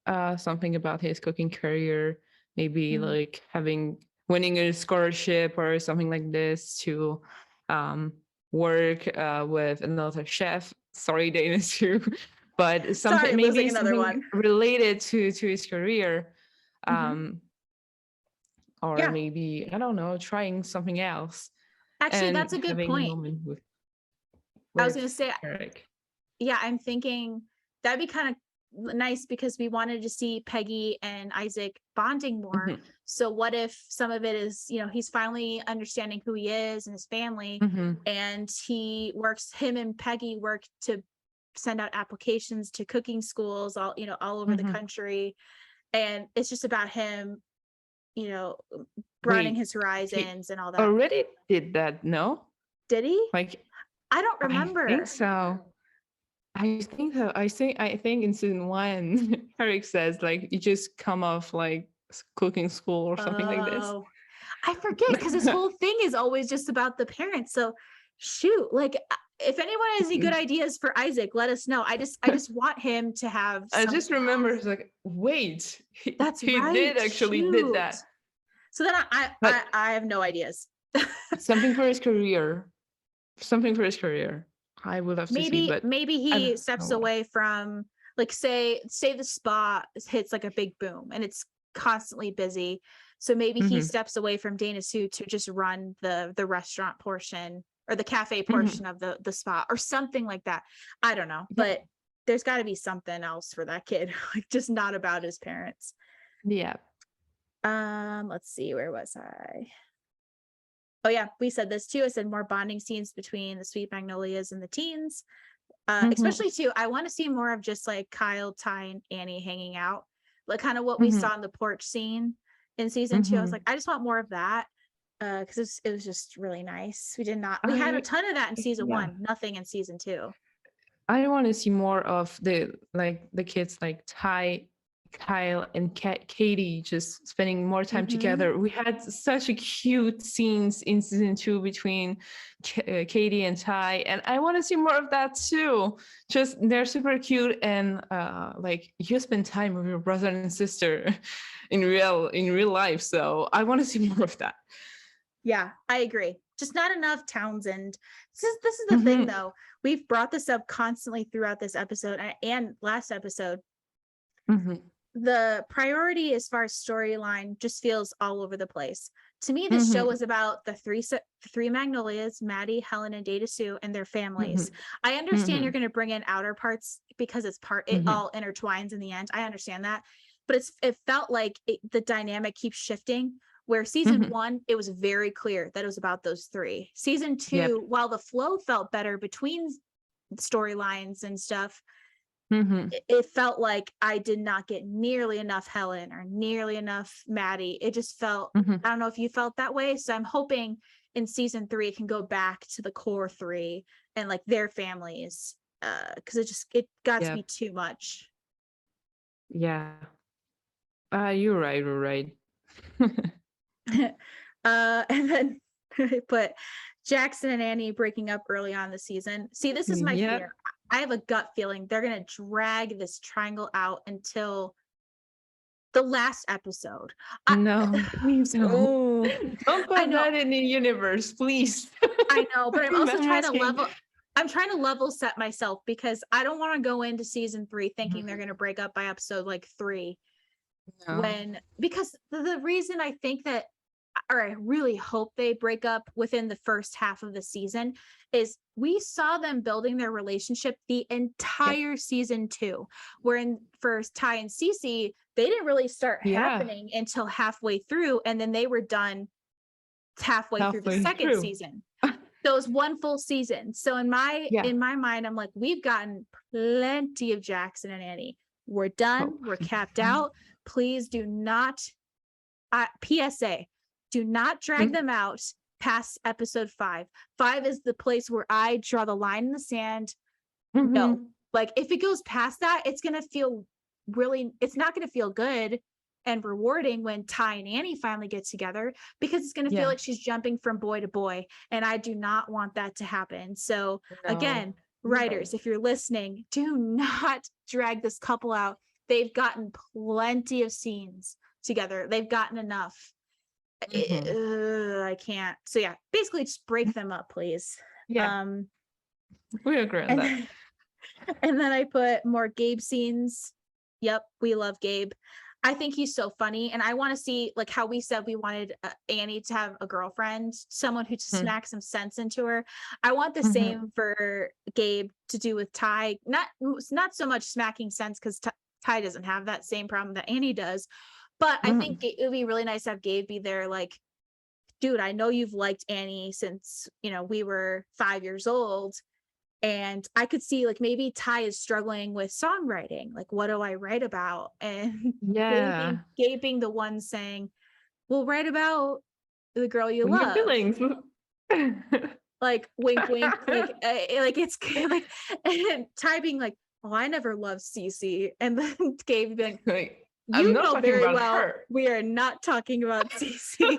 something about his cooking career, maybe like winning a scholarship or something like this to work with another chef. Sorry, Dana too, but something maybe something one related to his career. Or maybe, I don't know, trying something else. Actually, that's a good point. With I was going to say, Eric. Yeah, I'm thinking that'd be kind of nice because we wanted to see Peggy and Isaac bonding more. So what if some of it is, he's finally understanding who he is and his family, and him and Peggy work to send out applications to cooking schools all over the country. And it's just about him, broadening his horizons and all that. Already did that, no? Did he? Like, I don't remember. I think so. I think in season 1, Eric says like you just come off like cooking school or something like this. I forget because his whole thing is always just about the parents. So shoot, like if anyone has any good ideas for Isaac, let us know. I just want him to have. I just remember it's like, wait, he did actually did that. So then I have no ideas. Something for his career. I would have to see, but maybe he steps away from, like, say the spa hits like a big boom and it's constantly busy. So maybe he steps away from Dana Sue to just run the restaurant portion or the cafe portion of the spa or something like that. I don't know, but there's got to be something else for that kid, like just not about his parents. Yeah. Let's see, where was I? Oh yeah, we said this too. I said more bonding scenes between the Sweet Magnolias and the teens. Especially too, I want to see more of just like Kyle, Ty, and Annie hanging out. Like kind of what we saw in the porch scene in season 2. I was like, I just want more of that. Because it was just really nice. We had a ton of that in season 1, nothing in season 2. I want to see more of the kids like Ty, Kyle, and Katie just spending more time together. We had such a cute scenes in season 2 between Katie and Ty, and I want to see more of that too. Just they're super cute, and like you spend time with your brother and sister in real life. So I want to see more of that. Yeah, I agree. Just not enough Townsend. This is the thing though. We've brought this up constantly throughout this episode and last episode. The priority as far as storyline just feels all over the place. To me, this show is about the three Magnolias, Maddie, Helen, and Data Sue, and their families. I understand you're going to bring in outer parts because it all intertwines in the end. I understand that, but it felt like the dynamic keeps shifting. Where season 1, it was very clear that it was about those 3. Season 2, while the flow felt better between storylines and stuff, it felt like I did not get nearly enough Helen or nearly enough Maddie. It just felt, I don't know if you felt that way. So I'm hoping in season 3, it can go back to the core 3 and like their families. Because it got to be too much. Yeah. You're right. And then I put Jackson and Annie breaking up early on the season. See, this is my fear. I have a gut feeling they're gonna drag this triangle out until the last episode. I No, please don't. oh, Don't I put know, that in the universe, please. I know, but I'm also I'm trying to asking. level set myself because I don't want to go into season 3 thinking they're Mhm. gonna break up by episode like 3 No. because the reason I think that or I really hope they break up within the first half of the season is we saw them building their relationship the Yep. entire season 2. Where in first Ty and Cece, they didn't really start Yeah. happening until halfway through, and then they were done halfway through the Halfway second through. season. So it was one full season. So in my Yeah. mind, I'm like, we've gotten plenty of Jackson and Annie. We're done. Oh. We're capped out. Please do not PSA, do not drag them out past episode 5. 5 is the place where I draw the line in the sand. No, Mhm. like if it goes past that, it's going to feel it's not going to feel good and rewarding when Ty and Annie finally get together because it's going to feel Yeah. like she's jumping from boy to boy. And I do not want that to happen. So, No. again, No. writers, if you're listening, do not drag this couple out. They've gotten plenty of scenes together, they've gotten enough. Mhm. I can't. So yeah, basically just break them up, please. Yeah, Um, we agree on and that. then, and then I put more Gabe scenes. Yep, we love Gabe. I think he's so funny, and I want to see like how we said we wanted Annie to have a girlfriend, someone who to Mhm. smack some sense into her. I want the Mhm. same for Gabe to do with Ty. Not so much smacking sense because Ty doesn't have that same problem that Annie does, but I think Mhm. it would be really nice to have Gabe be there, like, dude, I know you've liked Annie since, we were 5 years old. And I could see like maybe Ty is struggling with songwriting. Like, what do I write about? And Yeah. Gabe being the one saying, well, write about the girl you Your love. feelings. Like wink, wink, like it's like, and Ty being like, oh, I never loved Cece. And then Gabe being Like, I'm you not know talking very about well her. we are not talking about CC.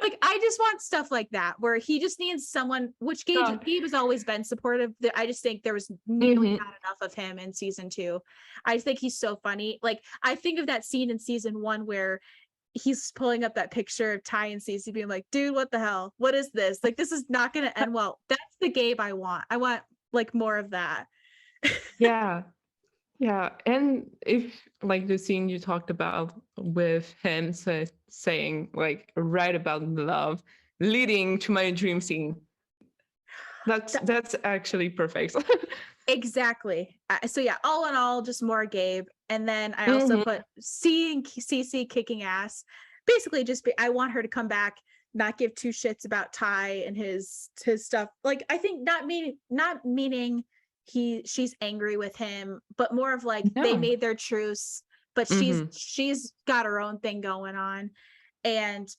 Like I just want stuff like that where he just needs someone, which No. Gabe has always been supportive. I just think there was nearly Mhm. not enough of him in season 2. I think he's so funny. Like I think of that scene in season 1 where he's pulling up that picture of Ty and Cece being like, dude, what the hell? What is this? Like this is not gonna end well. That's the Gabe I want. I want like more of that. Yeah. Yeah. And if like the scene you talked about with him saying like write about love leading to my dream scene. That's actually perfect. Exactly. So yeah, all in all, just more Gabe. And then I also Mhm. put seeing Cece kicking ass. Basically, I want her to come back, not give two shits about Ty and his stuff. Like I think not meaning she's angry with him, but more of like they No. made their truce, but Mhm. she's got her own thing going on, and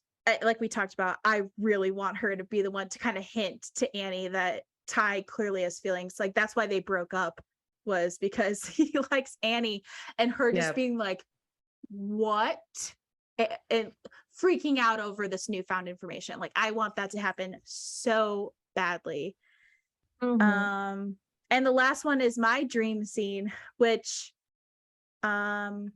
like we talked about, I really want her to be the one to kind of hint to Annie that Ty clearly has feelings. Like that's why they broke up, was because he likes Annie, and her just Yeah. being like, what? And freaking out over this newfound information. Like I want that to happen so badly. Mhm. And the last one is my dream scene, which I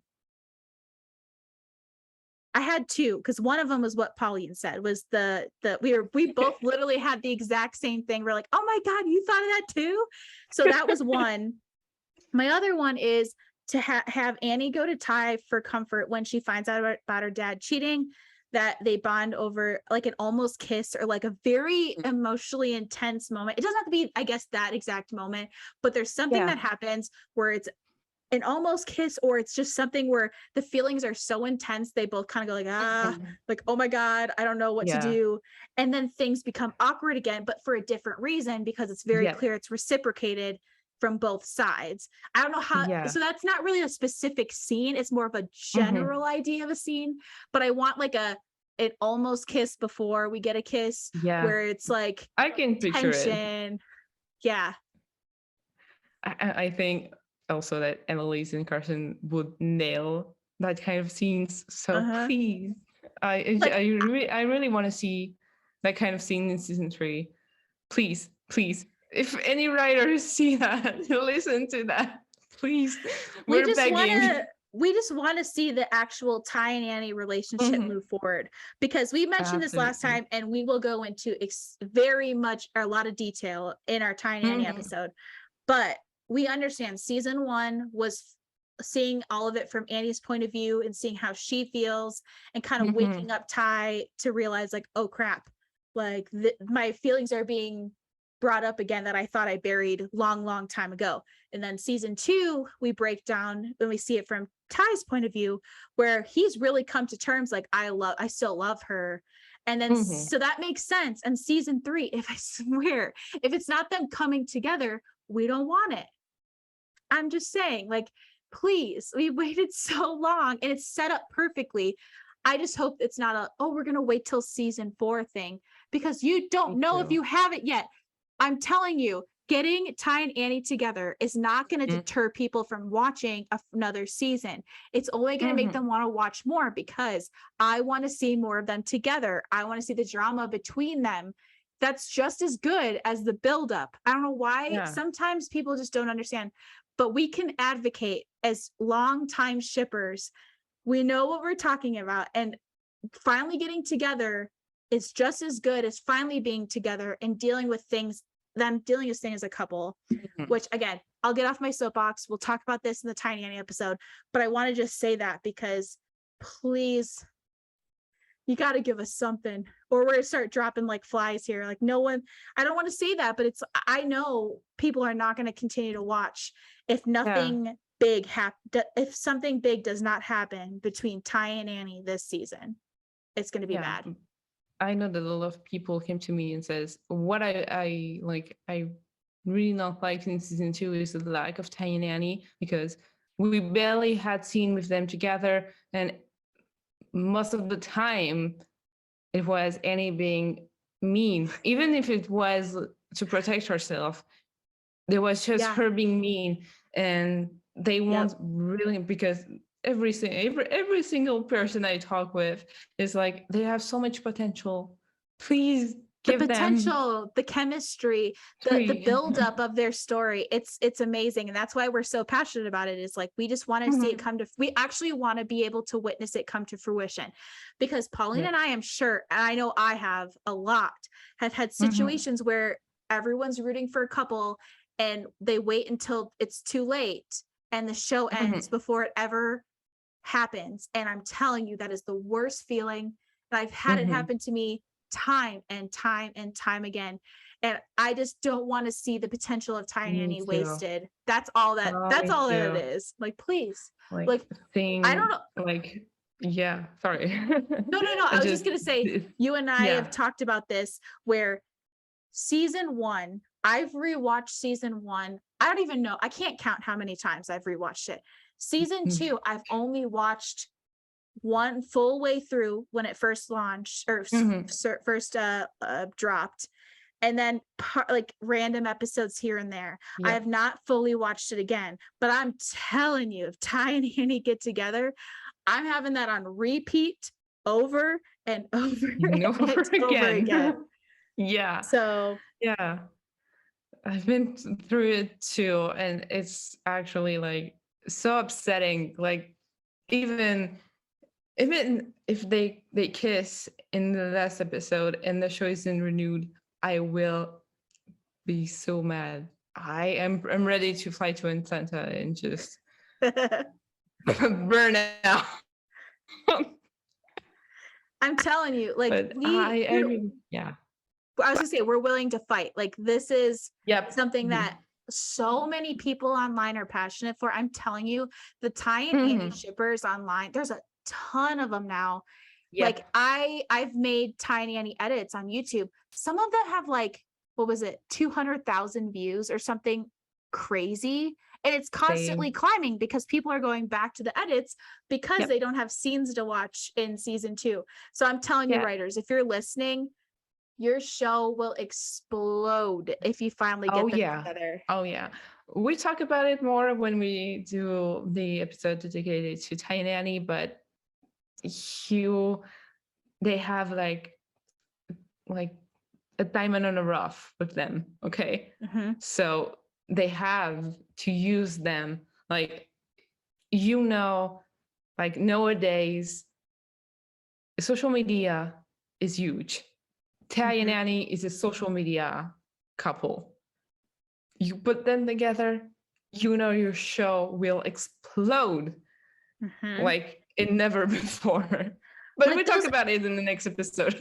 had two, because one of them was what Pauline said, was we both literally had the exact same thing. We're like, oh my God, you thought of that too? So that was one. My other one is to have Annie go to Ty for comfort when she finds out about her dad cheating, that they bond over like an almost kiss or like a very emotionally intense moment. It doesn't have to be, I guess, that exact moment, but there's something Yeah. that happens where it's an almost kiss, or it's just something where the feelings are so intense they both kind of go like Mhm. like oh my God, I don't know what to Yeah. do, and then things become awkward again, but for a different reason because it's very Yeah. clear it's reciprocated from both sides. I don't know how, Yeah. so that's not really a specific scene, it's more of a Mhm. general idea of a scene, but I want like an almost kiss before we get a kiss, Yeah. where it's like I can picture it. tension. Yeah. I think also that Annalise and Carson would nail that kind of scenes. So Uh-huh. please, Like I really want to see that kind of scene in season 3. Please, please. if any writers see that, listen to that, please. we We're just want begging. to we just want to see the actual Ty and Annie relationship Mhm. move forward, because we mentioned this last Absolutely. time, and we will go into very much a lot of detail in our Ty and Annie Mhm. episode. But we understand season 1 was seeing all of it from Annie's point of view and seeing how she feels, and kind of waking Mhm. up Ty to realize, like, oh crap, like my feelings are being brought up again that I thought I buried long time ago. And then season 2, we break down and we see it from Ty's point of view, where he's really come to terms, like, I still love her. And then Mhm. so that makes sense. And season 3, if I swear, if it's not them coming together, we don't want it. I'm just saying, like, please, we waited so long and it's set up perfectly. I just hope it's not we're going to wait till season 4 thing, because you don't Me know if too. you have it yet. I'm telling you, getting Ty and Annie together is not going to Mhm. deter people from watching another season. It's only going to make Mhm. them want to watch more, because I want to see more of them together. I want to see the drama between them. That's just as good as the buildup. I don't know why Yeah. sometimes people just don't understand, but we can advocate as longtime shippers. We know what we're talking about, and finally getting together is just as good as finally being together and dealing with things as a couple. Mhm. Which, again, I'll get off my soapbox. We'll talk about this in the Tiny Annie episode, but I want to just say that, because please, you got to give us something, or we're going to start dropping like flies here. Like, no one, I don't want to say that, but I know people are not going to continue to watch if Yeah. nothing big if something big does not happen between Ty and Annie this season. It's going to be Yeah. bad. I know that a lot of people came to me and says what I like I really not liked in season 2 is the lack of Ty and Annie, because we barely had scene with them together, and most of the time it was Annie being mean, even if it was to protect herself. There was just Yeah. her being mean, and they Yep. want really, because every single person I talk with is like they have so much potential. Please The give them potential, the chemistry, the three. buildup of their story, it's amazing. And that's why we're so passionate about it. Is like, we just want to see it come to, we actually want to be able to witness it come to fruition, because Pauline Yeah. and I am sure, and I know I have have had situations where everyone's rooting for a couple and they wait until it's too late and the show ends before it ever happens. And I'm telling you, that is the worst feeling. And I've had it happen to me time and time again. And I just don't want to see the potential of Ty and Me Annie too. wasted. That's all that Me it too. is. Like, please. Like Like, I don't thing, know. like yeah. Sorry. No. I I was just just gonna say, you and I yeah. have talked about this, where season 1, I've rewatched season 1. I don't even know. I can't count how many times I've rewatched it. Season 2, I've only watched one full way through when it first launched, or first dropped, and then like random episodes here and there. I Yep. have not fully watched it again, but I'm telling you, if Ty and Annie get together, I'm having that on repeat over and over Over and over again. Yeah. So Yeah. I've been through it too, and it's actually like so upsetting. Like even if they kiss in the last episode and the show isn't renewed, I will be so mad. I'm ready to fly to Atlanta and just burn out. I'm telling you, like, But I mean, yeah. I was gonna say, we're willing to fight. Like, this is Yep. something that so many people online are passionate for. I'm telling you, the Ty and Annie shippers online, there's a ton of them now. Yep. Like, I've made Ty and Annie edits on YouTube. Some of them have, like, what was it, 200,000 views or something crazy. And it's constantly Same. climbing because people are going back to the edits because Yep. they don't have scenes to watch in season 2. So I'm telling you, Yeah. writers, if you're listening, your show will explode if you finally get them together. Oh yeah. We talk about it more when we do the episode dedicated to Tiny Nanny, but you they have like a diamond on a rough with them. Okay. So they have to use them. Like, like nowadays, social media is huge. Tay and Annie is a social media couple. You put them together, your show will explode like it never before. But Like we talk about it in the next episode.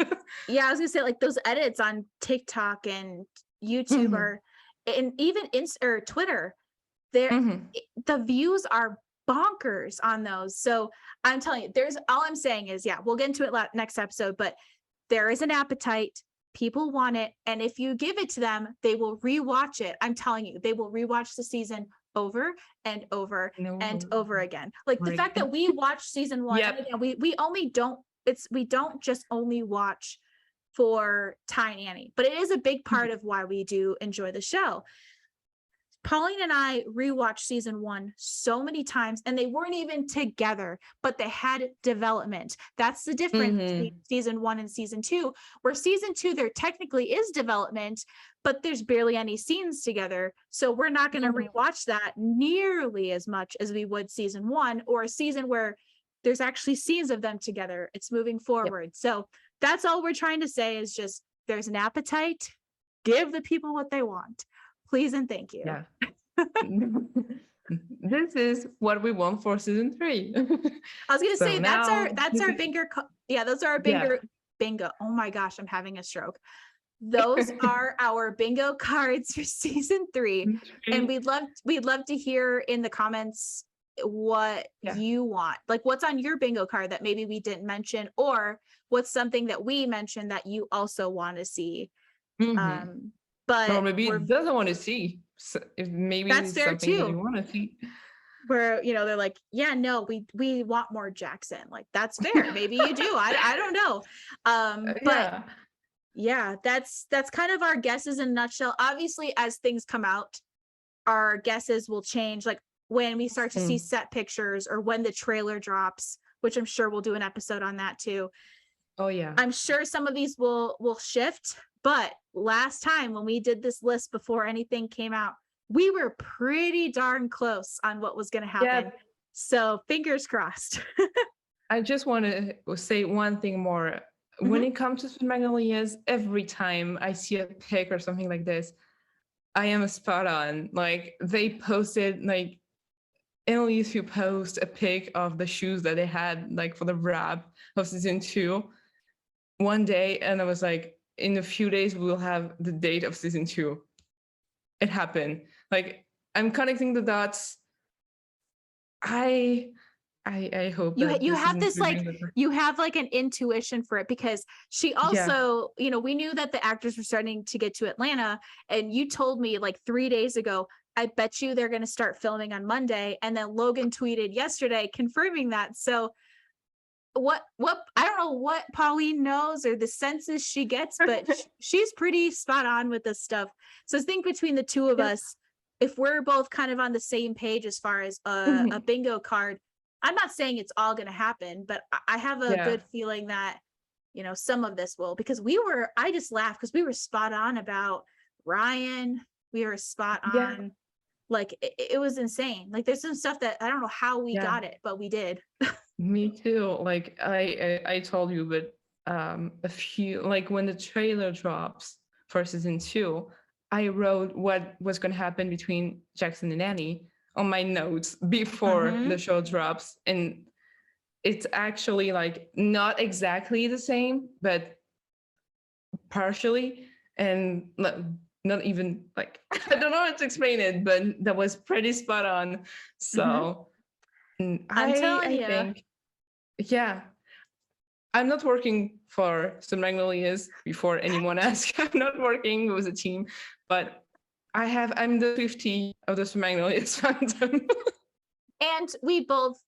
Yeah, I was gonna say, like, those edits on TikTok and YouTube are, and even or Twitter, the views are bonkers on those. So I'm telling you, all I'm saying is, yeah, we'll get into it next episode, but there is an appetite. People want it, and if you give it to them, they will rewatch it. I'm telling you, they will rewatch the season over and over and over again. Like the fact that we watched season 1, and again, we don't just only watch for Ty and Annie, but it is a big part of why we do enjoy the show. Pauline and I rewatched season 1 so many times, and they weren't even together, but they had development. That's the difference between season 1 and season 2, where season 2, there technically is development, but there's barely any scenes together. So we're not going to rewatch that nearly as much as we would season 1, or a season where there's actually scenes of them together. It's moving forward. So that's all we're trying to say, is just there's an appetite. Give the people what they want. Please and thank you. Yeah. This is what we want for season 3. I was gonna say that's our bingo. Those are our bingo. Oh my gosh, I'm having a stroke. Those are our bingo cards for season 3, and we'd love to hear in the comments what you want. Like, what's on your bingo card that maybe we didn't mention, or what's something that we mentioned that you also want to see. But or maybe it doesn't want to see. So maybe that's fair something too. that you want to see. Where they're like, yeah, no, we want more Jackson. Like, that's fair. Maybe you do. I don't know. But yeah, that's kind of our guesses in a nutshell. Obviously, as things come out, our guesses will change. Like when we start to see set pictures, or when the trailer drops, which I'm sure we'll do an episode on that too. Oh yeah. I'm sure some of these will shift. But last time when we did this list before anything came out, we were pretty darn close on what was going to happen. Yeah. So fingers crossed. I just want to say one thing more. When it comes to Sweet Magnolias, every time I see a pic or something like this, I am spot on. Like, they posted, like, Annalise, who post a pic of the shoes that they had, like, for the wrap of season 2 one day, and I was like, in a few days we will have the date of season 2. It happened. Like, I'm connecting the dots. I hope you have this, like, you have like an intuition for it, because she also, we knew that the actors were starting to get to Atlanta, and you told me like 3 days ago, I bet you they're going to start filming on Monday. And then Logan tweeted yesterday confirming that. So what I don't know what Pauline knows, or the senses she gets, but she's pretty spot on with this stuff. So I think between the two of us, if we're both kind of on the same page as far as a bingo card, I'm not saying it's all going to happen, but I have a good feeling that, some of this will, because I just laughed because we were spot on about Ryan. We were spot on. Like, it was insane. Like, there's some stuff that I don't know how we got it, but we did. Me too. Like, I told you, but a few, like, when the trailer drops for season 2, I wrote what was going to happen between Jackson and Annie on my notes before the show drops, and it's actually, like, not exactly the same, but partially, and not even, like, I don't know how to explain it, but that was pretty spot on. So I'm telling you. Think, I'm not working for Sweet Magnolias before anyone asks. I'm not working with a team, but I'm the 50 of the Sweet Magnolias fandom. And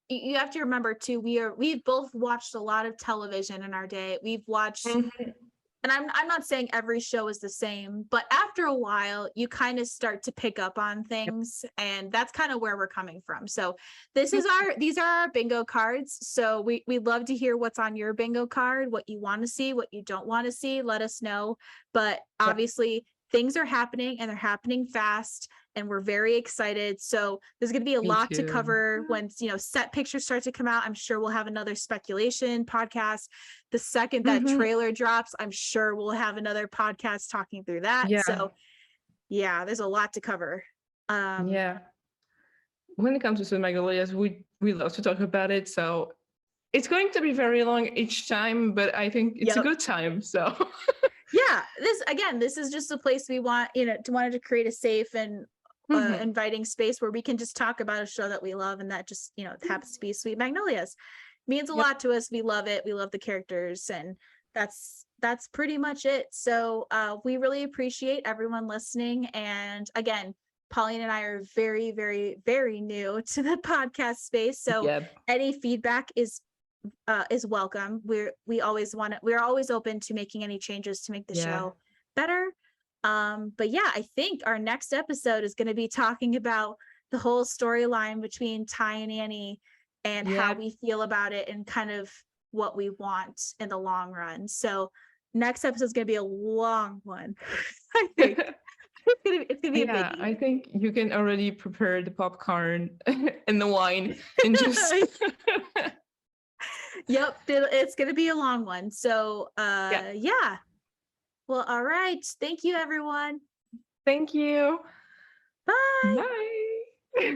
you have to remember too, we've both watched a lot of television in our day. We've watched and I'm not saying every show is the same, but after a while, you kind of start to pick up on things, and that's kind of where we're coming from. So these are our bingo cards. So we'd love to hear what's on your bingo card, what you want to see, what you don't want to see. Let us know. But obviously, things are happening, and they're happening fast, and we're very excited. So there's going to be a Me lot to too. cover when set pictures start to come out. I'm sure we'll have another speculation podcast. The second that trailer drops, I'm sure we'll have another podcast talking through that. Yeah. So yeah, there's a lot to cover. Yeah. When it comes to Sweet Magnolias, we love to talk about it. So it's going to be very long each time, but I think it's a good time. So yeah, this is just a place we want, wanted to create a safe and inviting space where we can just talk about a show that we love, and that just happens to be Sweet Magnolias. Means a lot to us. We love it. We love the characters, and that's pretty much it. So we really appreciate everyone listening. And again, Pauline and I are very, very, very new to the podcast space. So any feedback is welcome. We're always open to making any changes to make the show better. But yeah, I think our next episode is going to be talking about the whole storyline between Ty and Annie, and how we feel about it, and kind of what we want in the long run. So next episode is going to be a long one. I think it's gonna be a biggie. I think you can already prepare the popcorn and the wine and just Yep, it's gonna be a long one. So yeah. Well, all right. Thank you, everyone. Thank you. Bye. Bye.